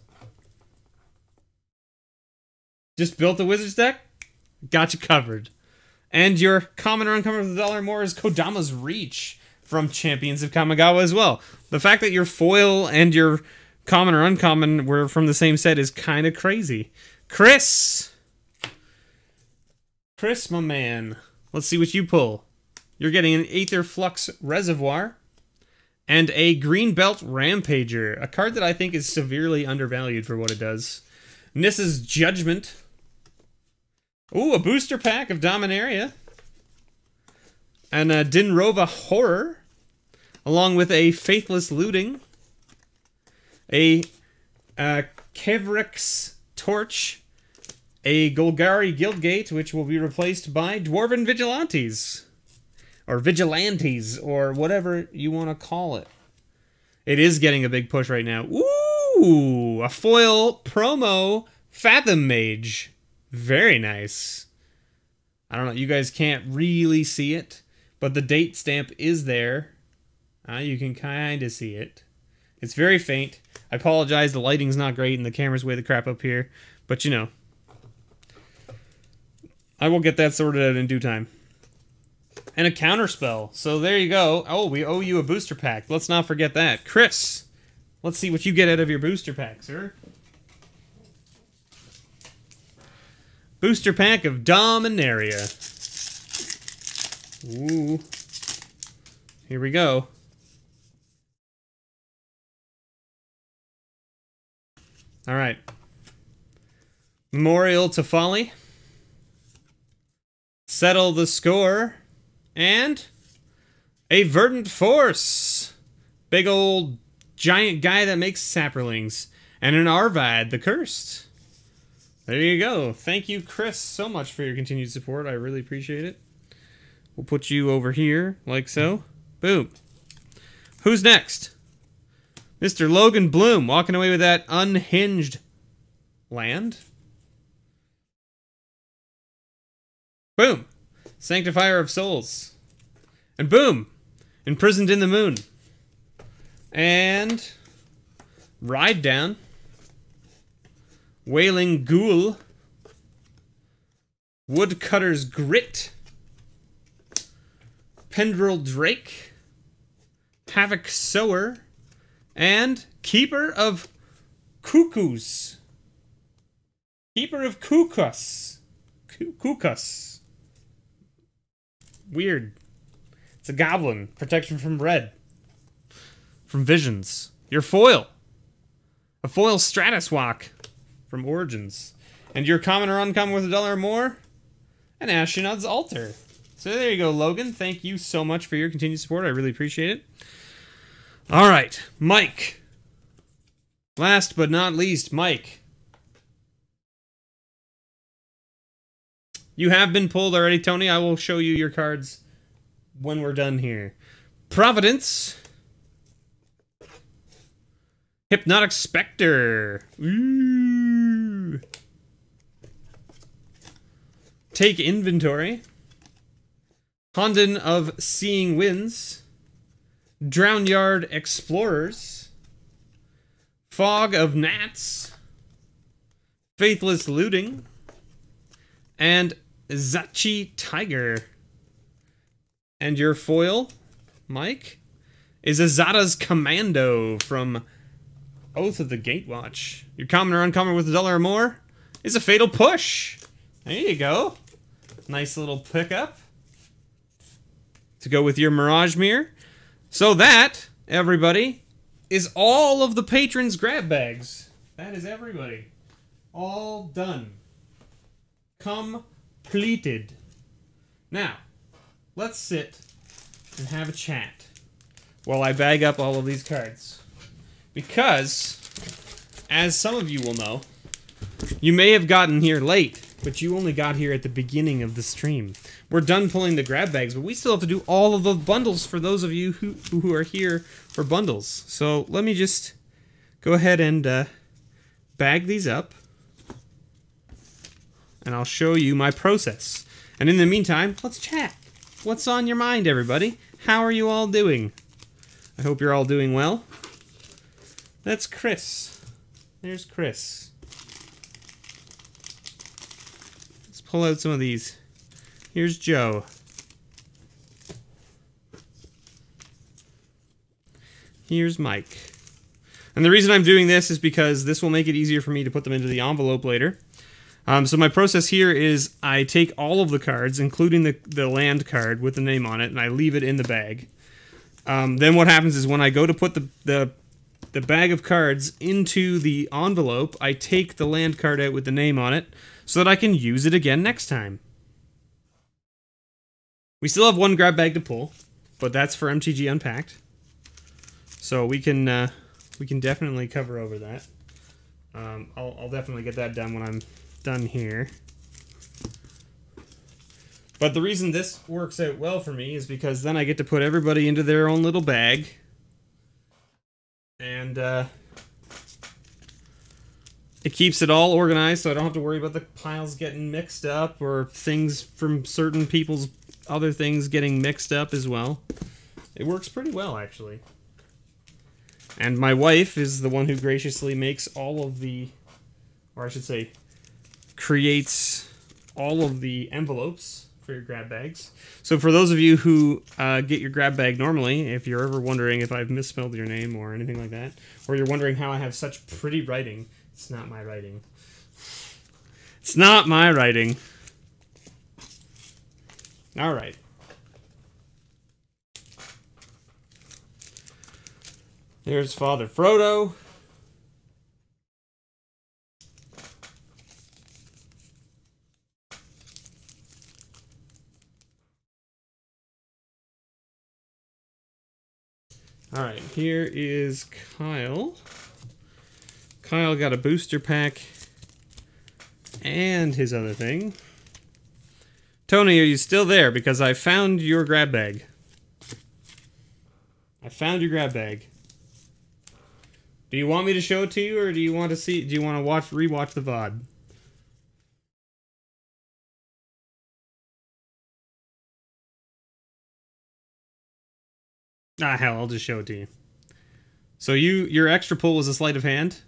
Just built the Wizards deck? Got you covered. And your common or uncommon with $1 or more is Kodama's Reach from Champions of Kamigawa as well. The fact that your foil and your common or uncommon were from the same set is kind of crazy. Chris! Chris, my man. Let's see what you pull. You're getting an Aether Flux Reservoir and a Greenbelt Rampager, a card that I think is severely undervalued for what it does. Nissa's Judgment. Ooh, a booster pack of Dominaria. And a Dinrova Horror. Along with a Faithless Looting. A Kevrix Torch. A Golgari Guildgate, which will be replaced by Dwarven Vigilantes. Or Vigilantes, or whatever you want to call it. It is getting a big push right now. Ooh, a foil promo Fathom Mage. Very nice. I don't know, you guys can't really see it, but the date stamp is there. You can kind of see it. It's very faint. I apologize, the lighting's not great and the camera's way the crap up here, but you know. I will get that sorted out in due time. And a counterspell. So there you go. Oh, we owe you a booster pack. Let's not forget that. Chris, let's see what you get out of your booster pack, sir. Booster pack of Dominaria. Ooh. Here we go. All right. Memorial to Folly. Settle the Score. And a Verdant Force. Big old giant guy that makes sapperlings. And an Arvad the Cursed. There you go. Thank you, Chris, so much for your continued support. I really appreciate it. We'll put you over here, like so. Boom. Who's next? Mr. Logan Bloom, walking away with that Unhinged land. Boom. Sanctifier of Souls. And boom. Imprisoned in the Moon. And Ride Down. Wailing Ghoul. Woodcutter's Grit, Pendril Drake, Havoc Sower, and Keeper of Cuckoos. Keeper of Cuckoos. Cuckoos. Weird. It's a goblin. Protection from red. From visions. Your foil. A foil Stratuswalk from Origins. And your common or uncommon with $1 or more, an Ashnod's Altar. So there you go, Logan. Thank you so much for your continued support. I really appreciate it. All right, Mike. Last but not least, Mike. You have been pulled already, Tony. I will show you your cards when we're done here. Providence. Hypnotic Spectre. Ooh. Take Inventory. Honden of Seeing Winds. Drownyard Explorers. Fog of Gnats. Faithless Looting. And Zachi Tiger. And your foil, Mike, is Azada's Commando from Oath of the Gatewatch. Your common or uncommon with $1 or more is a Fatal Push. There you go. Nice little pickup to go with your Mirage Mirror. So that, everybody, is all of the patrons' grab bags. That is everybody. All done. Completed. Now, let's sit and have a chat while I bag up all of these cards. Because, as some of you will know, you may have gotten here late, but you only got here at the beginning of the stream. We're done pulling the grab bags, but we still have to do all of the bundles for those of you who are here for bundles. So let me just go ahead and bag these up, and I'll show you my process. And in the meantime, let's chat. What's on your mind, everybody? How are you all doing? I hope you're all doing well. That's Chris. There's Chris. Let's pull out some of these. Here's Joe. Here's Mike. And the reason I'm doing this is because this will make it easier for me to put them into the envelope later. So my process here is I take all of the cards, including the land card with the name on it, and I leave it in the bag. Then what happens is when I go to put the bag of cards into the envelope, I take the land card out with the name on it so that I can use it again next time. We still have one grab bag to pull, but that's for MTG Unpacked. So we can definitely cover over that. I'll definitely get that done when I'm done here. But the reason this works out well for me is because then I get to put everybody into their own little bag. And it keeps it all organized, so I don't have to worry about the piles getting mixed up or things from certain people's other things getting mixed up as well. It works pretty well, actually. And my wife is the one who graciously makes all of the, or I should say, creates all of the envelopes for your grab bags. So for those of you who get your grab bag normally, if you're ever wondering if I've misspelled your name or anything like that, or you're wondering how I have such pretty writing, it's not my writing. It's not my writing. All right. There's Father Frodo. All right, here is Kyle. Kyle got a booster pack and his other thing. Tony, are you still there? Because I found your grab bag. I found your grab bag. Do you want me to show it to you, or do you want to see? Do you want to rewatch the VOD? Ah, hell, I'll just show it to you. So your extra pull was a sleight of hand.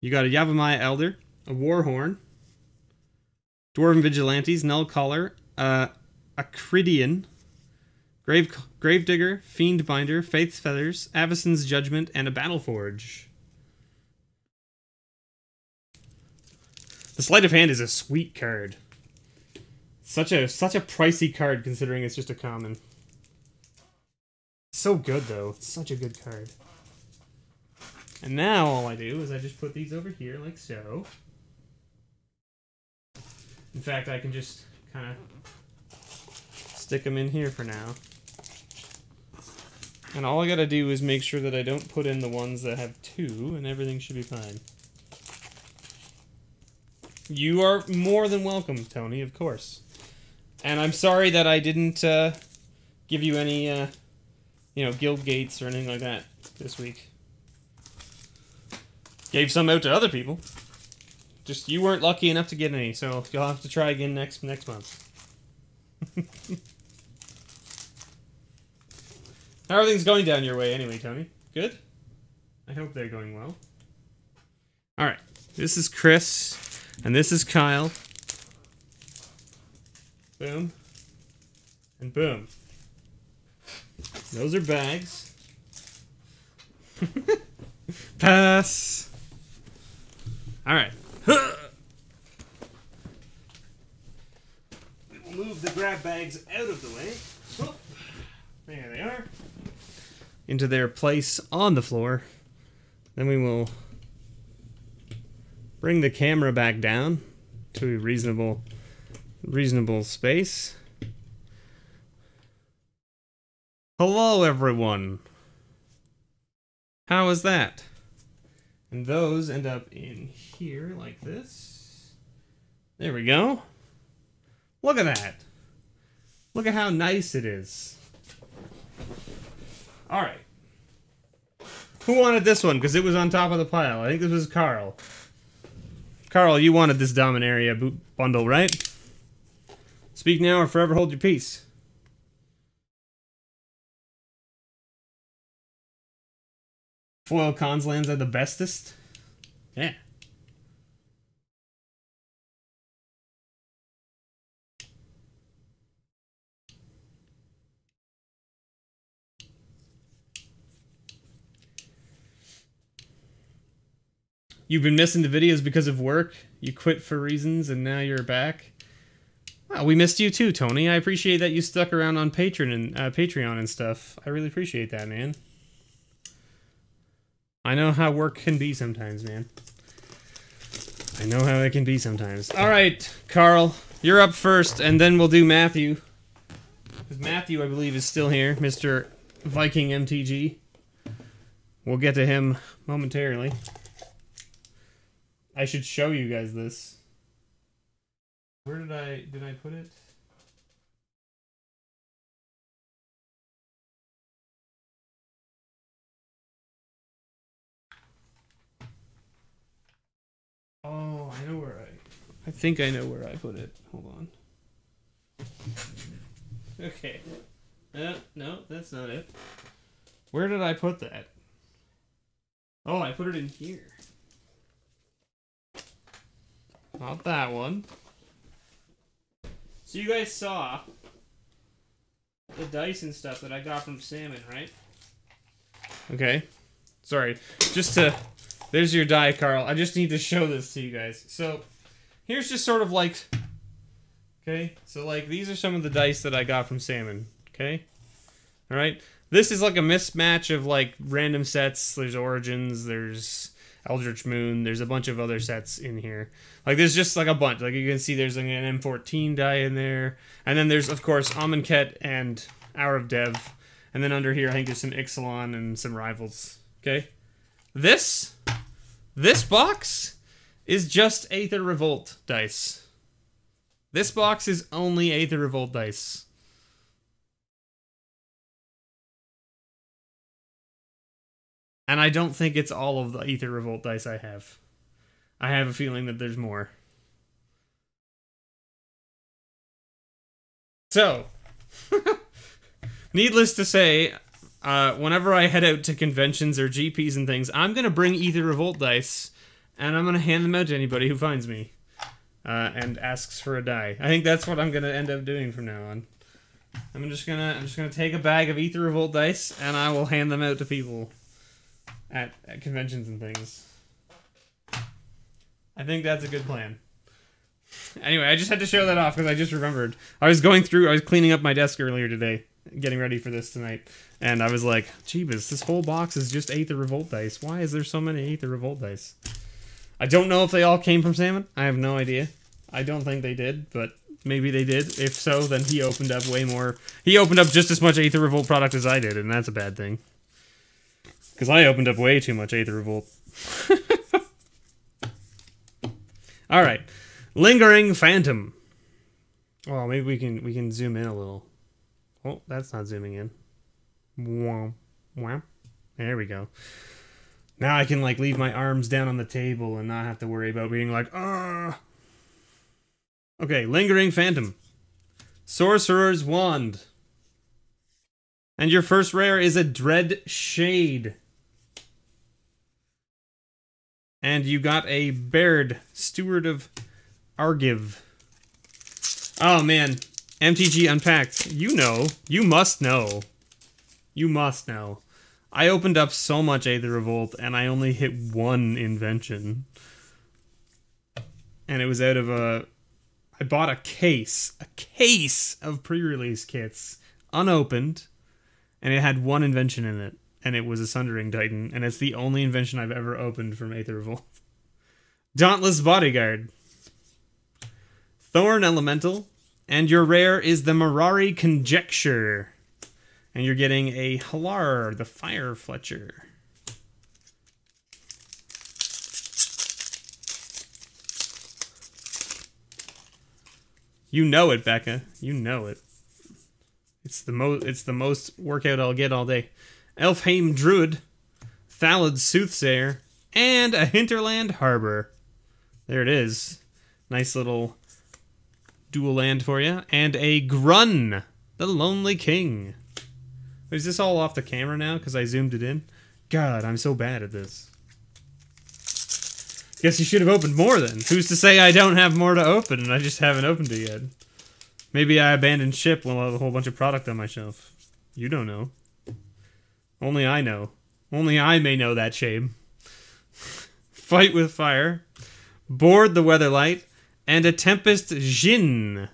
You got a Yavimaya Elder, a Warhorn, Dwarven Vigilantes, Null Caller, Acridian, Gravedigger, Fiendbinder, Faith's Feathers, Avacyn's Judgment, and a Battleforge. The Sleight of Hand is a sweet card. Such a pricey card considering it's just a common. So good though. It's such a good card. And now all I do is I just put these over here like so. In fact, I can just kind of stick them in here for now. And all I gotta do is make sure that I don't put in the ones that have 2, and everything should be fine. You are more than welcome, Tony, of course. And I'm sorry that I didn't give you any, you know, guild gates or anything like that this week. Gave some out to other people. Just you weren't lucky enough to get any, so you'll have to try again next month. How are things going down your way anyway, Tony? Good? I hope they're going well. Alright, this is Chris, and this is Kyle. Boom. And boom. Those are bags. Pass. Alright. We will move the grab bags out of the way. Oh, there they are. Into their place on the floor. Then we will bring the camera back down to a reasonable space. Hello, everyone. How is that? And those end up in here like this. There we go. Look at that. Look at how nice it is. Alright. Who wanted this one? Because it was on top of the pile. I think this was Carl. Carl, you wanted this Dominaria bundle, right? Speak now or forever hold your peace. Foil Cons lands are the bestest? Yeah. You've been missing the videos because of work. You quit for reasons and now you're back. Well, we missed you too, Tony. I appreciate that you stuck around on Patreon and stuff. I really appreciate that, man. I know how work can be sometimes, man. I know how it can be sometimes. Alright, Carl, you're up first, and then we'll do Matthew. Because Matthew, I believe, is still here. Mr. Viking MTG. We'll get to him momentarily. I should show you guys this. Where did I put it? Oh, I know where I think I know where I put it. Hold on. Okay. No, that's not it. Where did I put that? Oh, I put it in here. Not that one. So you guys saw the dice and stuff that I got from Salmon, right? Okay. Sorry. Just to... There's your die, Carl. I just need to show this to you guys. So, here's just sort of like... Okay? So, like, these are some of the dice that I got from Salmon. Okay? Alright? This is like a mismatch of, like, random sets. There's Origins, there's Eldritch Moon, there's a bunch of other sets in here. Like, there's just, like, a bunch. Like, you can see there's, like, an M14 die in there. And then there's, of course, Amonkhet and Hour of Dev. And then under here, I think there's some Ixalan and some Rivals. Okay? This box is just Aether Revolt dice. This box is only Aether Revolt dice. And I don't think it's all of the Aether Revolt dice I have. I have a feeling that there's more. So, needless to say, whenever I head out to conventions or GPs and things, I'm going to bring Aether Revolt dice, and I'm going to hand them out to anybody who finds me. and asks for a die. I think that's what I'm gonna end up doing from now on. I'm just gonna take a bag of Aether Revolt dice and I will hand them out to people at conventions and things. I think that's a good plan. Anyway, I just had to show that off because I just remembered. I was cleaning up my desk earlier today, getting ready for this tonight, and I was like, Jeebus, this whole box is just Aether Revolt dice. Why is there so many Aether Revolt dice? I don't know if they all came from Salmon. I have no idea. I don't think they did, but maybe they did. If so, then he opened up way more. He opened up just as much Aether Revolt product as I did, and that's a bad thing. Because I opened up way too much Aether Revolt. Alright. Lingering Phantom. Oh, maybe we can zoom in a little. Oh, that's not zooming in. Womp, womp. There we go. Now I can, like, leave my arms down on the table and not have to worry about being like, ah. Okay, Lingering Phantom. Sorcerer's Wand. And your first rare is a Dread Shade. And you got a Baird, Steward of Argiv. Oh, man. MTG Unpacked. You know. You must know. You must know. I opened up so much Aether Revolt, and I only hit one invention. And it was out of a... I bought a case of pre-release kits, unopened, and it had one invention in it, and it was a Sundering Titan, and it's the only invention I've ever opened from Aether Revolt. Dauntless Bodyguard. Thorn Elemental, and your rare is the Mirari Conjecture. And you're getting a Halar, the Fire Fletcher. You know it, Becca. You know it. It's the most workout I'll get all day. Elfheim Druid, Thalid Soothsayer, and a Hinterland Harbor. There it is. Nice little dual land for you. And a Grunn, the Lonely King. Is this all off the camera now because I zoomed it in? God, I'm so bad at this. Guess you should have opened more then. Who's to say I don't have more to open and I just haven't opened it yet? Maybe I abandoned ship when I have a whole bunch of product on my shelf. You don't know. Only I know. Only I may know that shame. Fight with Fire. Board the Weatherlight. And a Tempest Jin.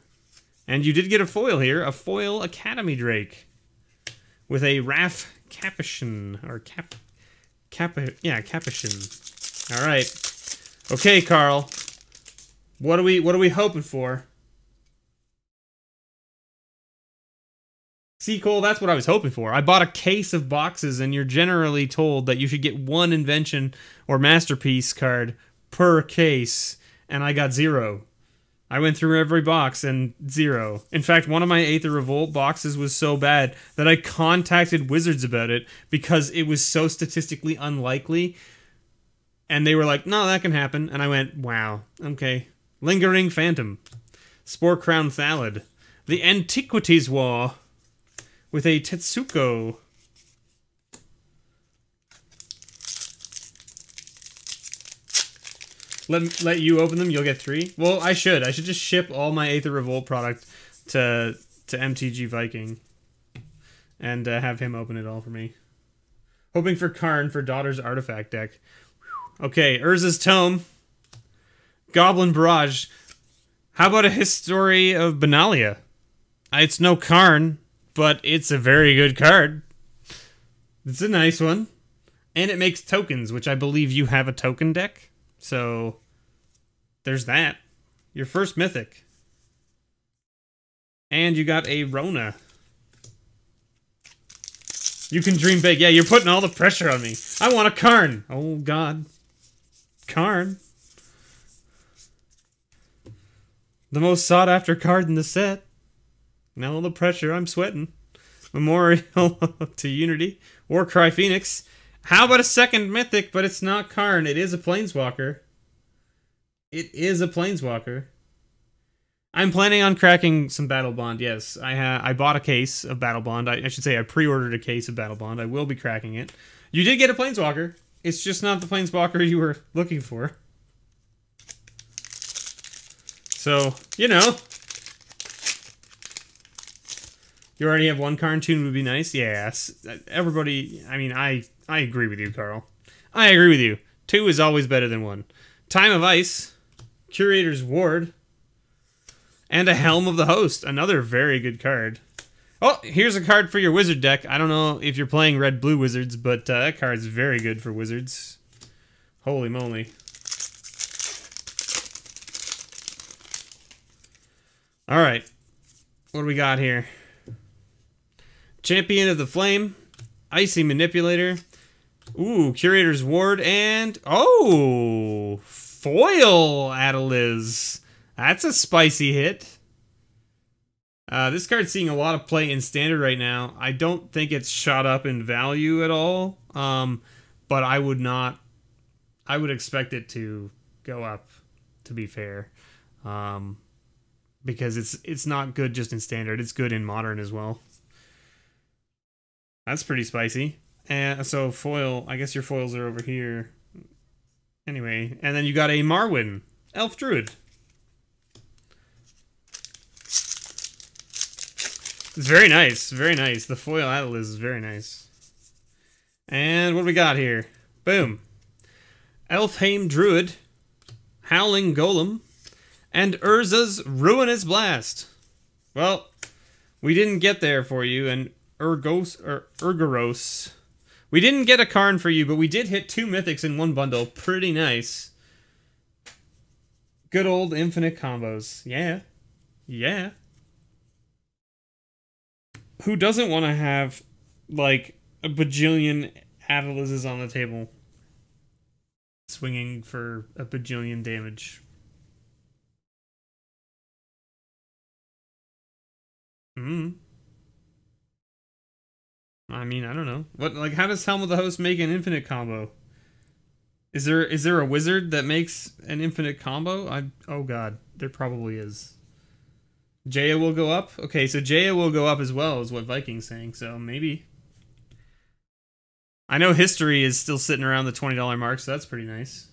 And you did get a foil here. A foil Academy Drake. With a Raf Capuchin. Or Capuchin. Alright. Okay, Carl. What are we hoping for? See, Cole, that's what I was hoping for. I bought a case of boxes, and you're generally told that you should get one invention or masterpiece card per case, and I got 0. I went through every box and 0. In fact, one of my Aether Revolt boxes was so bad that I contacted Wizards about it because it was so statistically unlikely. And they were like, no, that can happen. And I went, wow, okay. Lingering Phantom. Spore Crown Thalid. The Antiquities War. With a Tetsuko. Let you open them, you'll get 3. Well, I should just ship all my Aether Revolt product to MTG Viking. And have him open it all for me. Hoping for Karn for Daughter's Artifact deck. Okay, Urza's Tome. Goblin Barrage. How about a History of Benalia? It's no Karn, but it's a very good card. It's a nice one. And it makes tokens, which I believe you have a token deck. So, there's that. Your first mythic. And you got a Rona. You can dream big. Yeah, you're putting all the pressure on me. I want a Karn. Oh, God. Karn. The most sought after card in the set. Now all the pressure, I'm sweating. Memorial to Unity. Warcry Phoenix. How about a second mythic, but it's not Karn. It is a Planeswalker. It is a Planeswalker. I'm planning on cracking some Battle Bond, yes. I bought a case of Battle Bond. I should say I pre-ordered a case of Battle Bond. I will be cracking it. You did get a Planeswalker. It's just not the Planeswalker you were looking for. So, you know. You already have one Cartoon would be nice? Yes. Everybody, I mean, I agree with you, Carl. I agree with you. 2 is always better than 1. Time of Ice, Curator's Ward, and a Helm of the Host. Another very good card. Oh, here's a card for your Wizard deck. I don't know if you're playing Red-Blue Wizards, but that card's very good for Wizards. Holy moly. Alright. What do we got here? Champion of the Flame, Icy Manipulator, ooh, Curator's Ward, and, oh, Foil Adeliz. That's a spicy hit. This card's seeing a lot of play in Standard right now. I don't think it's shot up in value at all, but I would expect it to go up, to be fair, because it's not good just in Standard, it's good in Modern as well. That's pretty spicy. And so foil, I guess your foils are over here. Anyway, and then you got a Marwyn, Elf Druid. It's very nice, very nice. The foil Atlas is very nice. And what do we got here? Boom. Elfheim Druid, Howling Golem, and Urza's Ruinous Blast. Well, we didn't get there for you, and Urgaros. We didn't get a Karn for you, but we did hit 2 mythics in one bundle. Pretty nice. Good old infinite combos. Yeah. Yeah. Who doesn't want to have, like, a bajillion Adelises on the table? Swinging for a bajillion damage. I mean, I don't know. What, like, how does Helm of the Host make an infinite combo? Is there a wizard that makes an infinite combo? Oh god, there probably is. Jaya will go up? Okay, so Jaya will go up as well, is what Viking's saying, so maybe. I know History is still sitting around the $20 mark, so that's pretty nice.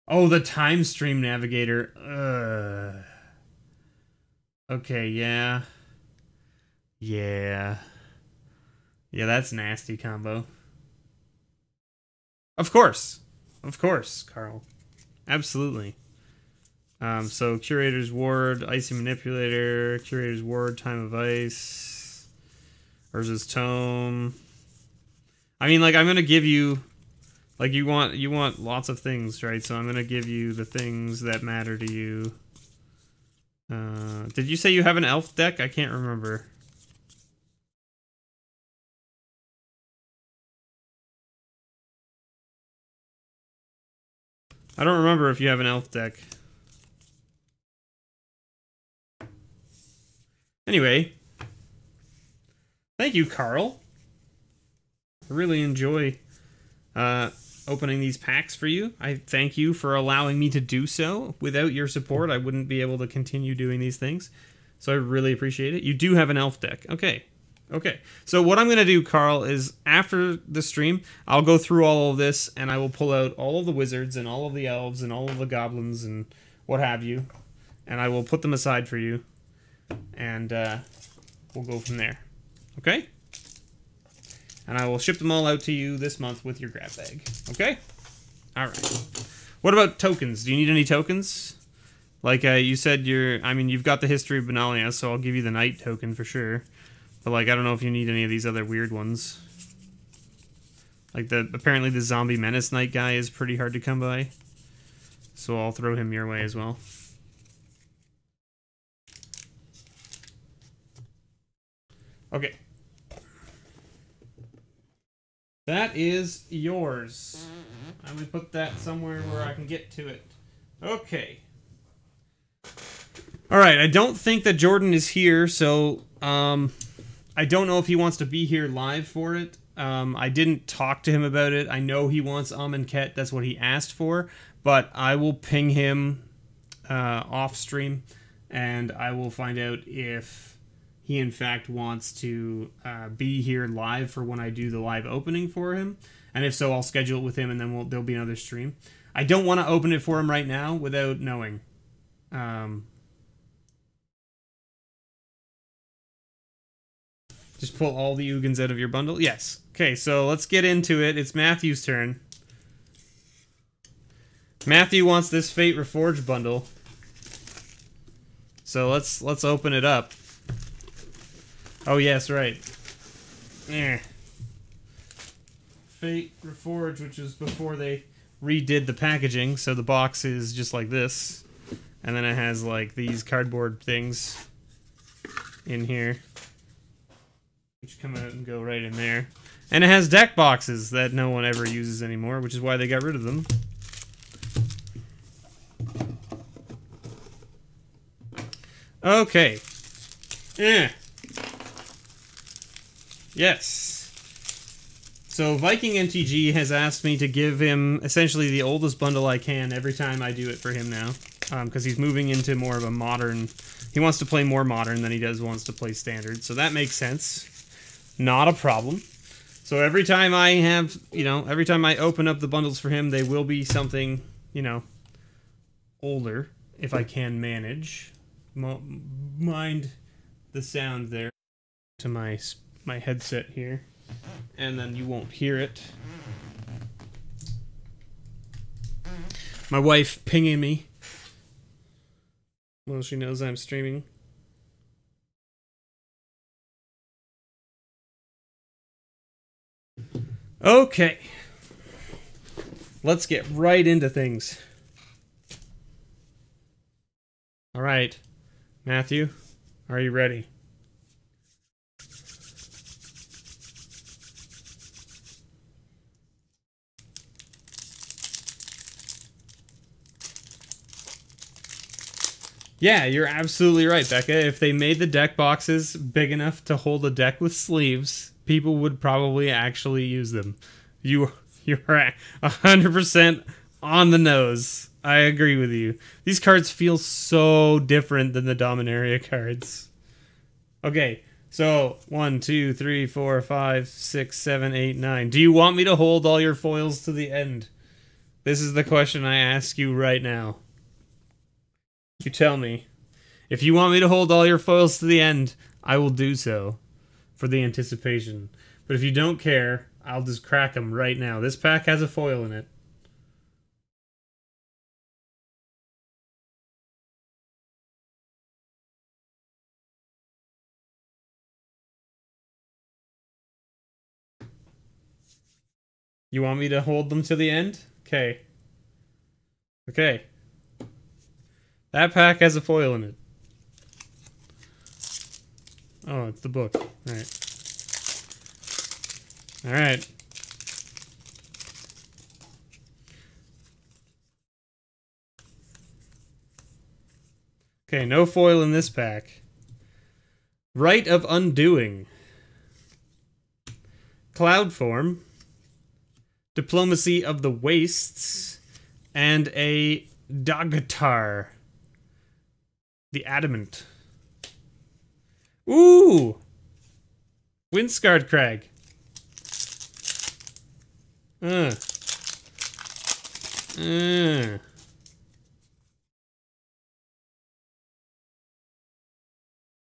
Oh, the Time Stream Navigator. Okay, yeah. Yeah. Yeah, that's nasty combo. Of course. Of course, Carl. Absolutely. So Curator's Ward, Icy Manipulator, Curator's Ward, Time of Ice, Urza's Tome. I mean, like, I'm gonna give you, like, you want lots of things, right? So I'm gonna give you the things that matter to you. Did you say you have an elf deck? I can't remember. I don't remember if you have an elf deck. Anyway, thank you, Carl. I really enjoy opening these packs for you. I thank you for allowing me to do so. Without your support, I wouldn't be able to continue doing these things. So I really appreciate it. You do have an elf deck. Okay. Okay. So what I'm going to do, Carl, is after the stream, I'll go through all of this, and I will pull out all of the wizards and all of the elves and all of the goblins and what have you, and I will put them aside for you, and we'll go from there. Okay? And I will ship them all out to you this month with your grab bag. Okay? Alright. What about tokens? Do you need any tokens? Like you said, you've got the History of Benalia, so I'll give you the Knight token for sure. But, like, I don't know if you need any of these other weird ones. Like, apparently the Zombie Menace Knight guy is pretty hard to come by. So I'll throw him your way as well. Okay. That is yours. I'm going to put that somewhere where I can get to it. Okay. Alright, I don't think that Jordan is here, so, I don't know if he wants to be here live for it. I didn't talk to him about it. I know he wants Amonkhet. That's what he asked for. But I will ping him off stream, and I will find out if he in fact wants to be here live for when I do the live opening for him. And if so, I'll schedule it with him, and then there'll be another stream. I don't want to open it for him right now without knowing. Just pull all the Ugins out of your bundle? Yes. Okay, so let's get into it. It's Matthew's turn. Matthew wants this Fate Reforged bundle. So let's open it up. Oh yes, right. Fate Reforged, which was before they redid the packaging, so the box is just like this. And then it has like these cardboard things in here, which come out and go right in there. And it has deck boxes that no one ever uses anymore, which is why they got rid of them. Okay. Yes. So Viking MTG has asked me to give him essentially the oldest bundle I can every time I do it for him now. Because he's moving into more of a modern... He wants to play more modern than he wants to play standard. So that makes sense. Not a problem. So every time I have, every time I open up the bundles for him, they will be something, older, if I can manage. Mind the sound there to my headset here, and then you won't hear it. My wife pinging me. Well, she knows I'm streaming. Okay. Let's get right into things. All right. Matthew, are you ready? Yeah, you're absolutely right, Becca. If they made the deck boxes big enough to hold a deck with sleeves, people would probably actually use them. You're 100% on the nose. I agree with you. These cards feel so different than the Dominaria cards. Okay, so 1, 2, 3, 4, 5, 6, 7, 8, 9. Do you want me to hold all your foils to the end? This is the question I ask you right now. You tell me. If you want me to hold all your foils to the end, I will do so for the anticipation. But if you don't care, I'll just crack them right now. This pack has a foil in it. You want me to hold them to the end? Okay. Okay. That pack has a foil in it. Oh, it's the book. Alright. Alright. Okay, no foil in this pack. Rite of Undoing. Cloud Form. Diplomacy of the Wastes. And a Dagatar. The Adamant. Ooh! Windscarred Crag.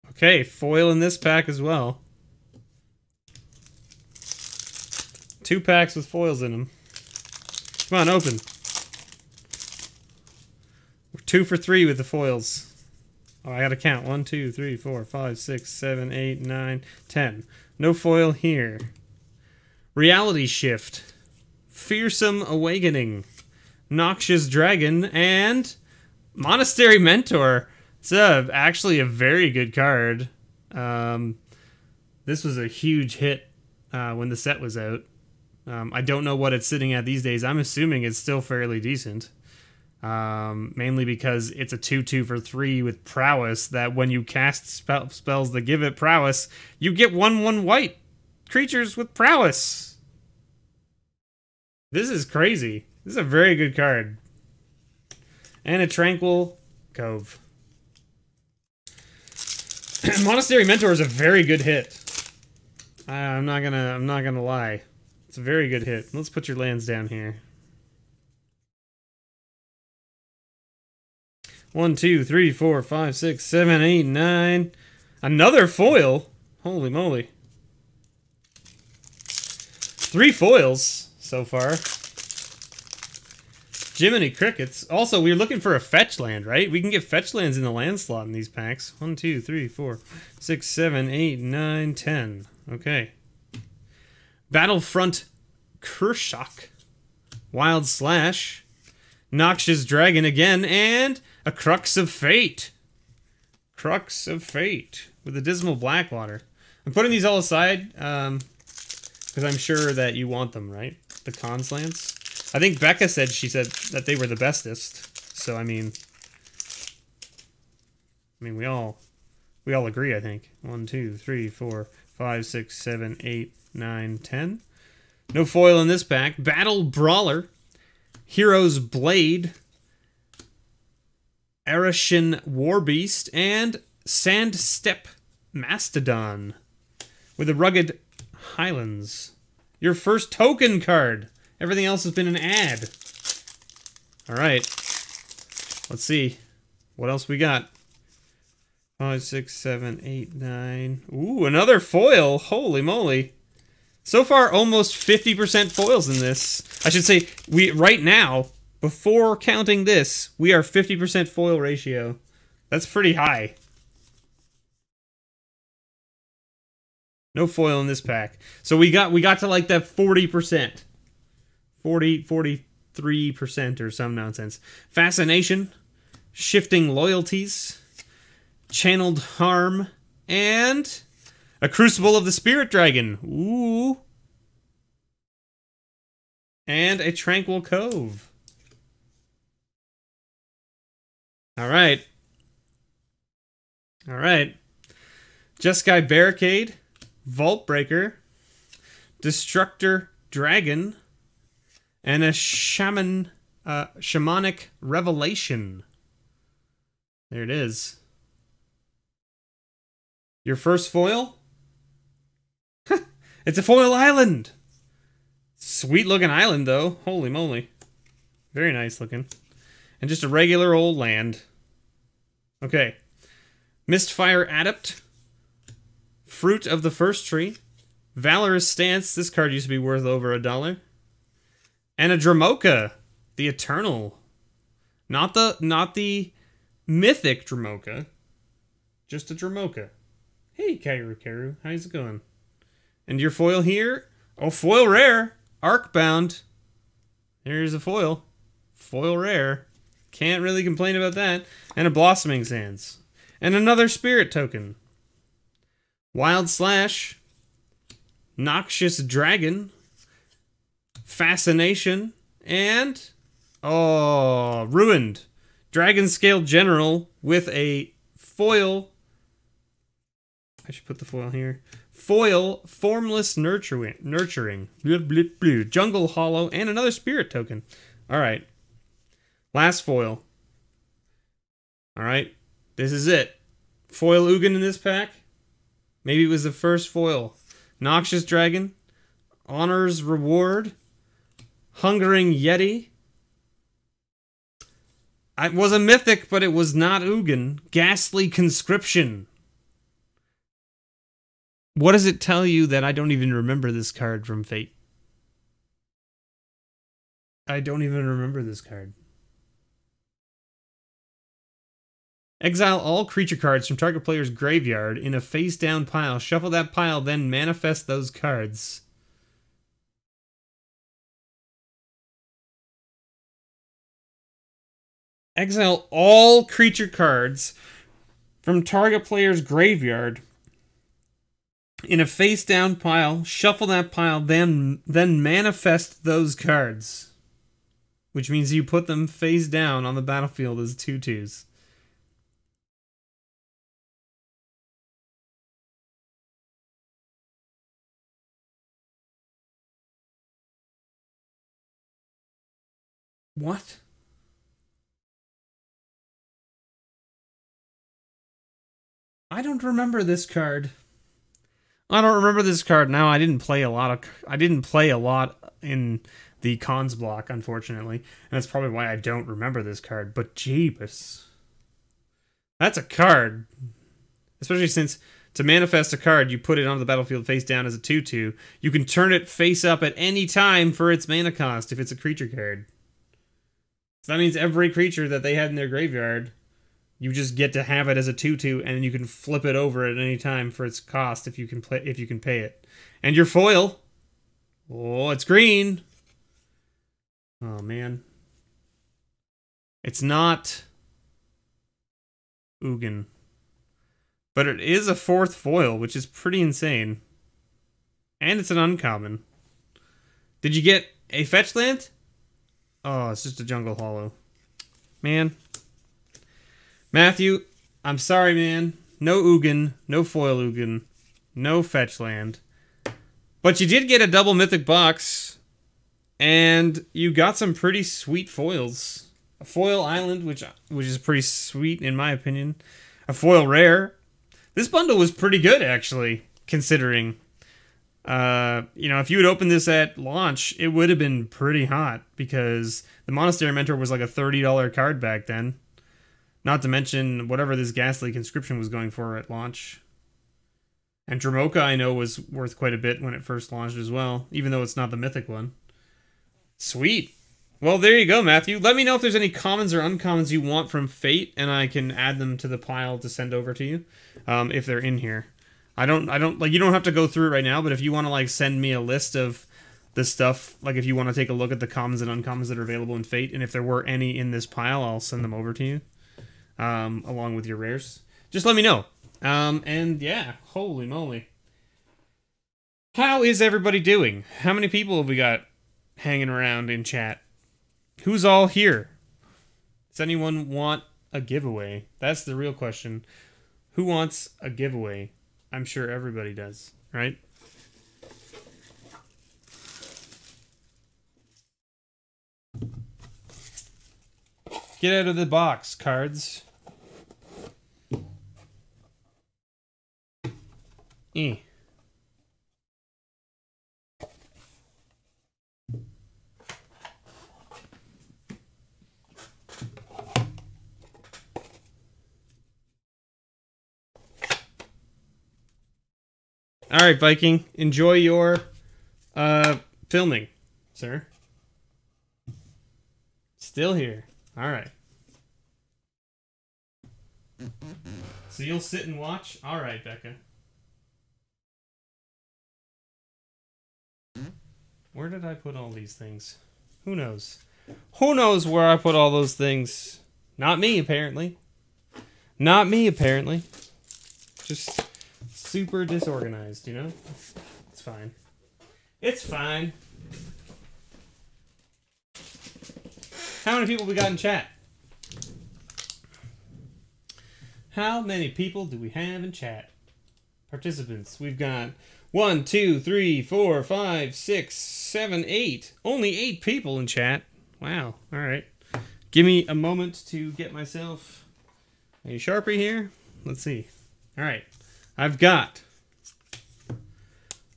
Okay, foil in this pack as well. 2 packs with foils in them. Come on, open. We're 2 for 3 with the foils. Oh, I gotta count. 1, 2, 3, 4, 5, 6, 7, 8, 9, 10. No foil here. Reality Shift. Fearsome Awakening. Noxious Dragon. And Monastery Mentor. It's actually a very good card. This was a huge hit when the set was out. I don't know what it's sitting at these days. I'm assuming it's still fairly decent. Mainly because it's a 2/2 for 3 with prowess that when you cast spells that give it prowess, you get 1/1 white creatures with prowess. This is crazy. This is a very good card. And a Tranquil Cove. Monastery Mentor is a very good hit. I'm not gonna lie. It's a very good hit. Let's put your lands down here. 1, 2, 3, 4, 5, 6, 7, 8, 9. Another foil? Holy moly. 3 foils so far. Jiminy Crickets. Also, we're looking for a fetch land, right? We can get fetch lands in the land slot in these packs. 1, 2, 3, 4, 6, 7, 8, 9, 10. Okay. Battlefront Kershak. Wild Slash. Noxious Dragon again. And a Crux of Fate. Crux of Fate. With a Dismal Blackwater. I'm putting these all aside because I'm sure that you want them, right? The cons lands. I think Becca said that they were the bestest. So I mean we all agree, I think. 1, 2, 3, 4, 5, 6, 7, 8, 9, 10. No foil in this pack. Battle Brawler, Hero's Blade, Arishin Warbeast, and Sandstep Mastodon with the Rugged Highlands. Your first token card. Everything else has been an ad. Alright. Let's see. What else we got? 5, 6, 7, 8, 9. Ooh, another foil. Holy moly. So far, almost 50% foils in this. I should say, right now, before counting this, we are 50% foil ratio. That's pretty high. No foil in this pack. So we got to like that 40%. 43% or some nonsense. Fascination, Shifting Loyalties, Channeled Harm, and a Crucible of the Spirit Dragon. Ooh. And a Tranquil Cove. Alright. Alright. Jeskai Barricade, Vault Breaker, Destructor Dragon, and a Shamanic Revelation. There it is. Your first foil? It's a foil island! Sweet looking island, though. Holy moly. Very nice looking. And just a regular old land. Okay. Mistfire Adept. Fruit of the First Tree. Valorous Stance. This card used to be worth over $1. And a Dramoka, the Eternal. Not the mythic Dramoka. Just a Dramoka. Hey, Karu. How's it going? And your foil here? Oh, foil rare. Arcbound. Here's a foil. Foil rare. Can't really complain about that. And a Blossoming Sands. And another Spirit token. Wild Slash. Noxious Dragon. Fascination, and Ruined. Dragon Scale General with a foil. I should put the foil here. Foil Formless Nurturing. Blue. Jungle Hollow, and another Spirit token. Alright. Last foil. Alright. This is it. Foil Ugin in this pack. Maybe it was the first foil. Noxious Dragon. Honor's Reward. Hungering Yeti. It was a mythic, but it was not Ugin. Ghastly Conscription. What does it tell you that I don't even remember this card from Fate? I don't even remember this card. Exile all creature cards from target player's graveyard in a face-down pile. Shuffle that pile, then manifest those cards. Exile all creature cards from target player's graveyard in a face-down pile. Shuffle that pile, then manifest those cards. Which means you put them face down on the battlefield as 2/2s. What? I don't remember this card. I don't remember this card. Now, I didn't play a lot in the cons block, unfortunately. And that's probably why I don't remember this card. But jeebus. That's a card. Especially since to manifest a card, you put it on the battlefield face down as a 2/2. You can turn it face up at any time for its mana cost if it's a creature card. So that means every creature that they had in their graveyard, you just get to have it as a 2/2, and you can flip it over at any time for its cost if you can pay it. And your foil, oh, it's green. Oh man, it's not Ugin, but it is a 4th foil, which is pretty insane. And it's an uncommon. Did you get a fetch land? Oh, it's just a jungle hollow. Man. Matthew, I'm sorry, man. No Ugin, no foil Ugin, no fetch land. But you did get a double mythic box, and you got some pretty sweet foils. A foil island, which is pretty sweet in my opinion. A foil rare. This bundle was pretty good, actually, considering. You know, if you had opened this at launch, it would have been pretty hot, because the Monastery Mentor was like a $30 card back then. Not to mention whatever this Ghastly Conscription was going for at launch. And Dramoka, I know, was worth quite a bit when it first launched as well, even though it's not the mythic one. Sweet. Well, there you go, Matthew. Let me know if there's any commons or uncommons you want from Fate, and I can add them to the pile to send over to you, if they're in here. I don't, like, you don't have to go through it right now, but if you want to, like, send me a list of the stuff, like, if you want to take a look at the commons and uncommons that are available in Fate, and if there were any in this pile, I'll send them over to you, along with your rares. Just let me know. And yeah, holy moly. How is everybody doing? How many people have we got hanging around in chat? Who's all here? Does anyone want a giveaway? That's the real question. Who wants a giveaway? I'm sure everybody does, right? Get out of the box, cards. All right, Viking, enjoy your filming, sir. Still here. All right. So you'll sit and watch? All right, Becca. Where did I put all these things? Who knows? Who knows where I put all those things? Not me, apparently. Not me, apparently. Just super disorganized, you know? It's fine. It's fine. How many people we got in chat? How many people do we have in chat? Participants. We've got 1, 2, 3, 4, 5, 6, 7, 8. Only 8 people in chat. Wow. All right. Give me a moment to get myself a Sharpie here. Let's see. All right. I've got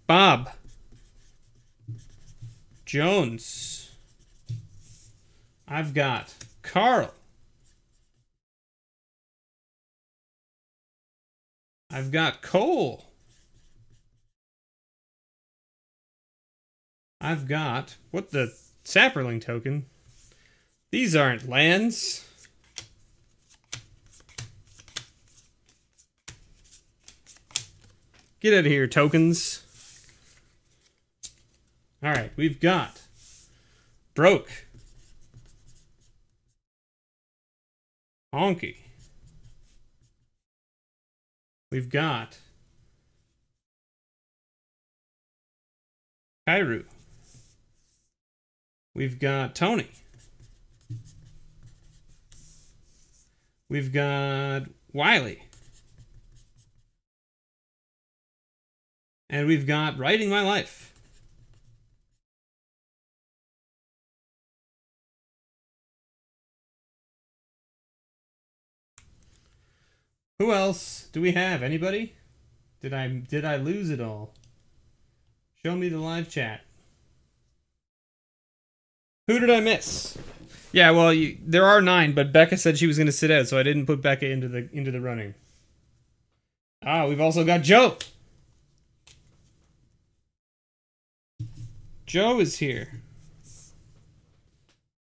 Bob Jones. I've got Carl. I've got Cole. I've got, what the, Sapperling token. These aren't lands. Get out of here, tokens. Alright, we've got Broke. Honky. We've got Kairu. We've got Tony. We've got Wiley. And we've got Writing My Life. Who else do we have? Anybody? Did I lose it all? Show me the live chat. Who did I miss? Yeah, well, there are 9, but Becca said she was going to sit out, so I didn't put Becca into the running. Ah, we've also got Joe. Joe is here.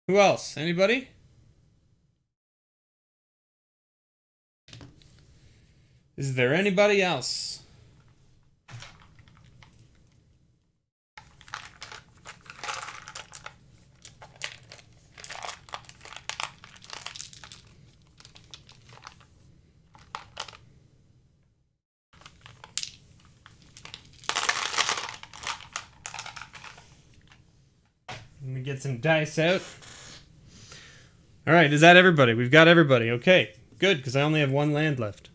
Who else? Anybody? Is there anybody else? Let me get some dice out. All right, is that everybody? We've got everybody. Okay, good, because I only have 1 land left.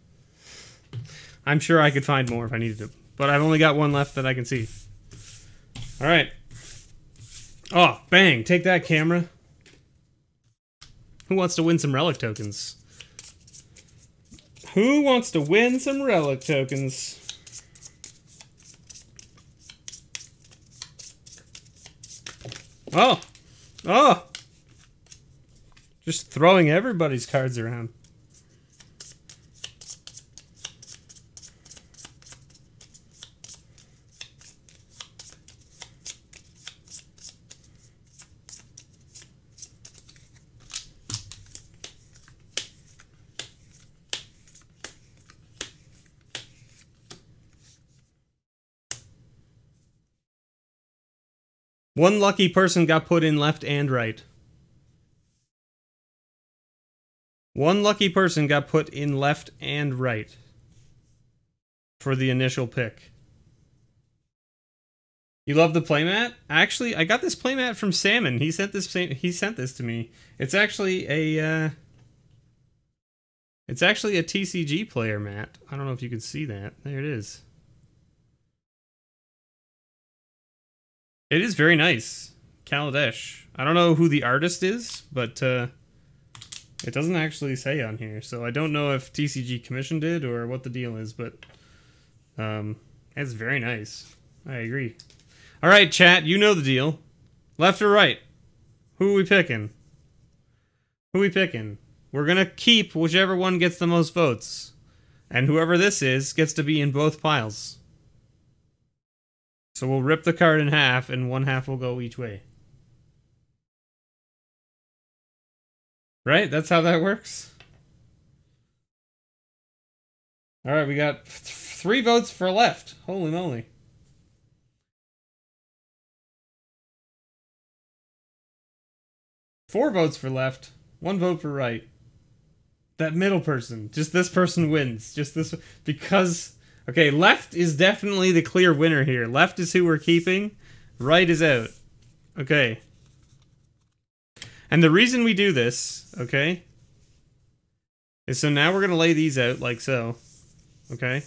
I'm sure I could find more if I needed to, but I've only got 1 left that I can see. All right. Oh, bang. Take that, camera. Who wants to win some relic tokens? Who wants to win some relic tokens? Oh! Oh! Just throwing everybody's cards around. One lucky person got put in left and right. One lucky person got put in left and right for the initial pick. You love the playmat? Actually, I got this playmat from Salmon. He sent this to me. It's actually a TCG player mat. I don't know if you can see that. There it is. It is very nice. Kaladesh. I don't know who the artist is, but it doesn't actually say on here, so I don't know if TCG commissioned it or what the deal is, but it's very nice. I agree. All right, chat, you know the deal. Left or right? Who are we picking? Who are we picking? We're going to keep whichever one gets the most votes. And whoever this is gets to be in both piles. So we'll rip the card in half, and 1/2 will go each way. Right? That's how that works? Alright, we got 3 votes for left. Holy moly. Four votes for left. 1 vote for right. That middle person. Just this person wins. Just this... Because... Okay, left is definitely the clear winner here. Left is who we're keeping. Right is out. Okay. And the reason we do this, okay, is so now we're going to lay these out like so. Okay?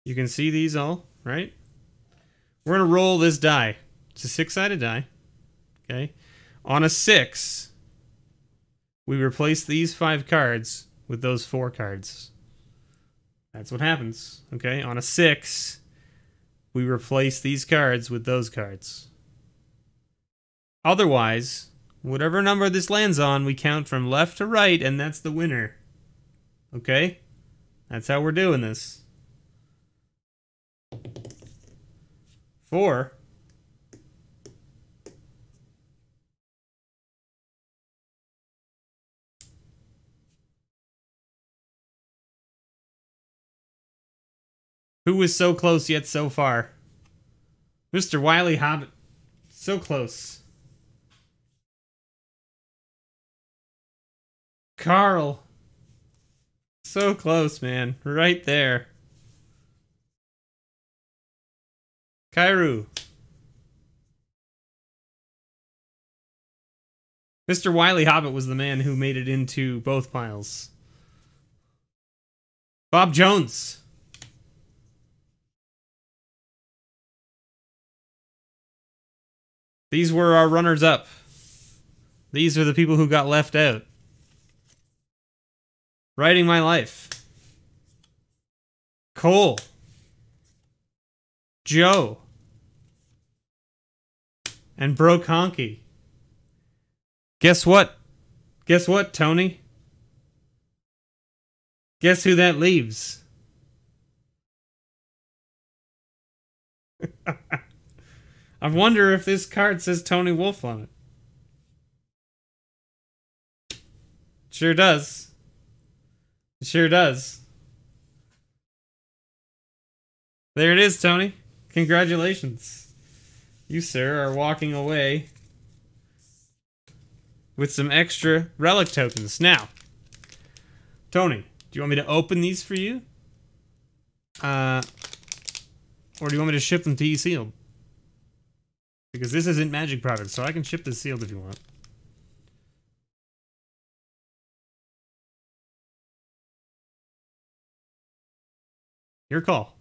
You can see these all, right? We're going to roll this die. It's a 6-sided die. Okay? On a 6... we replace these 5 cards with those 4 cards. That's what happens, okay? On a 6, we replace these cards with those cards. Otherwise, whatever number this lands on, we count from left to right, and that's the winner. Okay? That's how we're doing this. 4. Who was so close yet so far? Mr. Wily Hobbit. So close. Carl. So close, man. Right there. Kairu. Mr. Wily Hobbit was the man who made it into both piles. Bob Jones. These were our runners-up. These are the people who got left out. Writing my life. Cole. Joe. And Broke Honky. Guess what? Guess what, Tony? Guess who that leaves? I wonder if this card says Tony Wolf on it. Sure does. It sure does. There it is, Tony. Congratulations. You, sir, are walking away with some extra relic tokens. Now, Tony, do you want me to open these for you? Or do you want me to ship them to you sealed? Because this isn't Magic products, so I can ship this sealed if you want. Your call.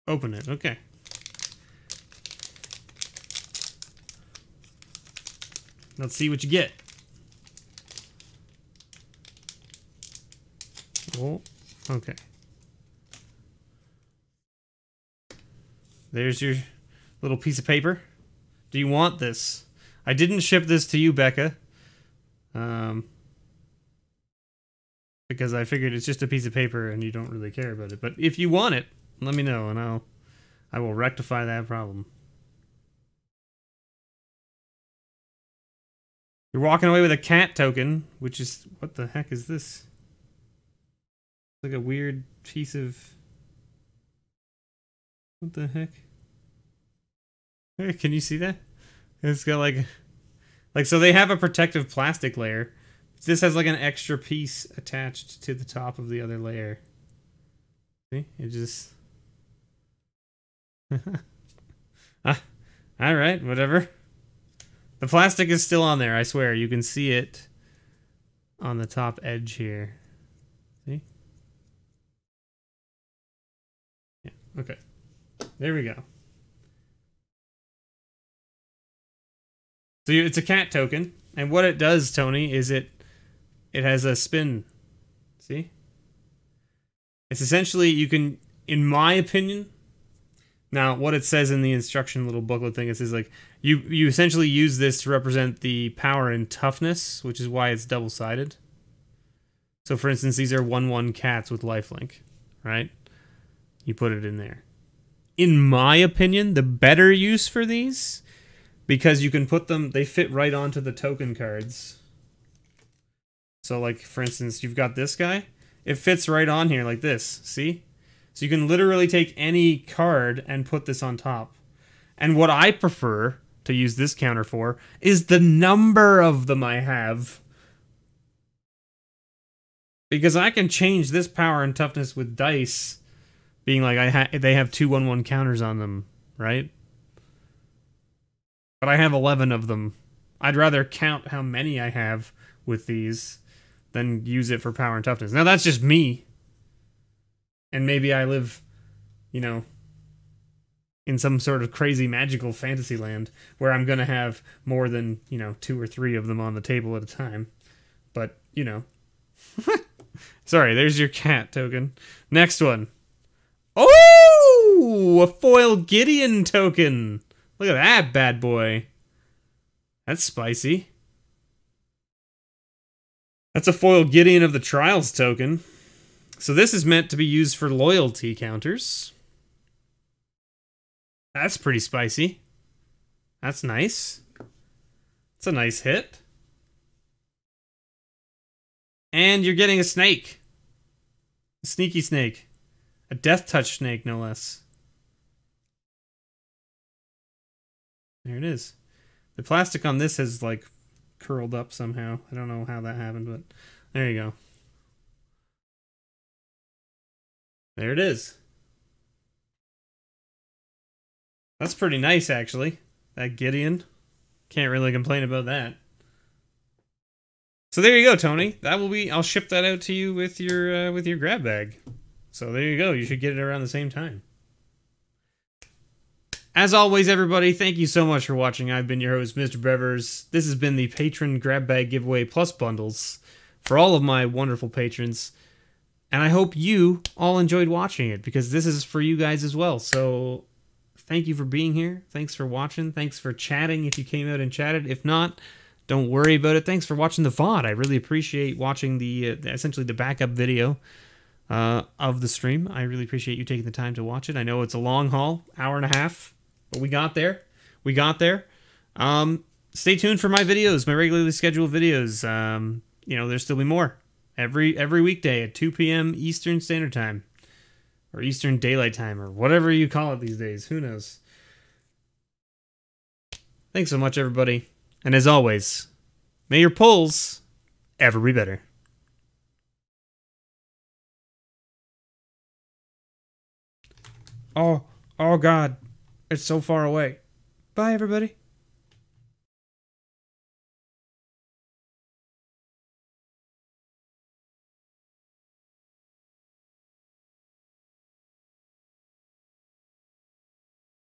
Open it, okay. Let's see what you get. Oh, okay. There's your little piece of paper. Do you want this? I didn't ship this to you, Becca. Because I figured it's just a piece of paper and you don't really care about it. But if you want it, let me know and I will rectify that problem. You're walking away with a cat token, which is... What the heck is this? It's like a weird piece of... What the heck? Hey, can you see that? It's got like... so they have a protective plastic layer. This has like an extra piece attached to the top of the other layer. See? It just... Alright, whatever. The plastic is still on there, I swear. You can see it on the top edge here. See? Yeah, okay. There we go. So it's a cat token, and what it does, Tony, is it has a spin. See? It's essentially, you can, in my opinion... Now, what it says in the instruction little booklet thing, it says, like, you essentially use this to represent the power and toughness, which is why it's double-sided. So, for instance, these are 1/1 cats with lifelink, right? You put it in there. In my opinion, the better use for these, because you can put them, they fit right onto the token cards. So, like, for instance, you've got this guy. It fits right on here like this, see? So you can literally take any card and put this on top. And what I prefer to use this counter for is the number of them I have. Because I can change this power and toughness with dice, being like they have 2 1/1 counters on them, right? But I have 11 of them. I'd rather count how many I have with these than use it for power and toughness. Now that's just me. And maybe I live, you know, in some sort of crazy magical fantasy land where I'm going to have more than, 2 or 3 of them on the table at a time. But, Sorry, there's your cat token. Next one. Oh! A foil Gideon token! Look at that bad boy. That's spicy. That's a foil Gideon of the Trials token. So this is meant to be used for loyalty counters. That's pretty spicy. That's nice. It's a nice hit. And you're getting a snake. A sneaky snake. A death touch snake, no less. There it is. The plastic on this has, like, curled up somehow. I don't know how that happened, but there you go. There it is. That's pretty nice, actually. That Gideon. Can't really complain about that. So there you go, Tony. That will be... I'll ship that out to you with your grab bag. So there you go. You should get it around the same time. As always, everybody, thank you so much for watching. I've been your host, MrBevers. This has been the Patron Grab Bag Giveaway Plus Bundles for all of my wonderful patrons. And I hope you all enjoyed watching it, because this is for you guys as well. So thank you for being here. Thanks for watching. Thanks for chatting if you came out and chatted. If not, don't worry about it. Thanks for watching the VOD. I really appreciate watching the essentially the backup video of the stream. I really appreciate you taking the time to watch it. I know it's a long haul, hour and a half, but we got there. We got there. Stay tuned for my videos, my regularly scheduled videos. You know, there'll still be more. Every weekday at 2 p.m. Eastern Standard Time. Or Eastern Daylight Time, or whatever you call it these days. Who knows? Thanks so much, everybody. And as always, may your pulls ever be better. Oh God. It's so far away. Bye, everybody.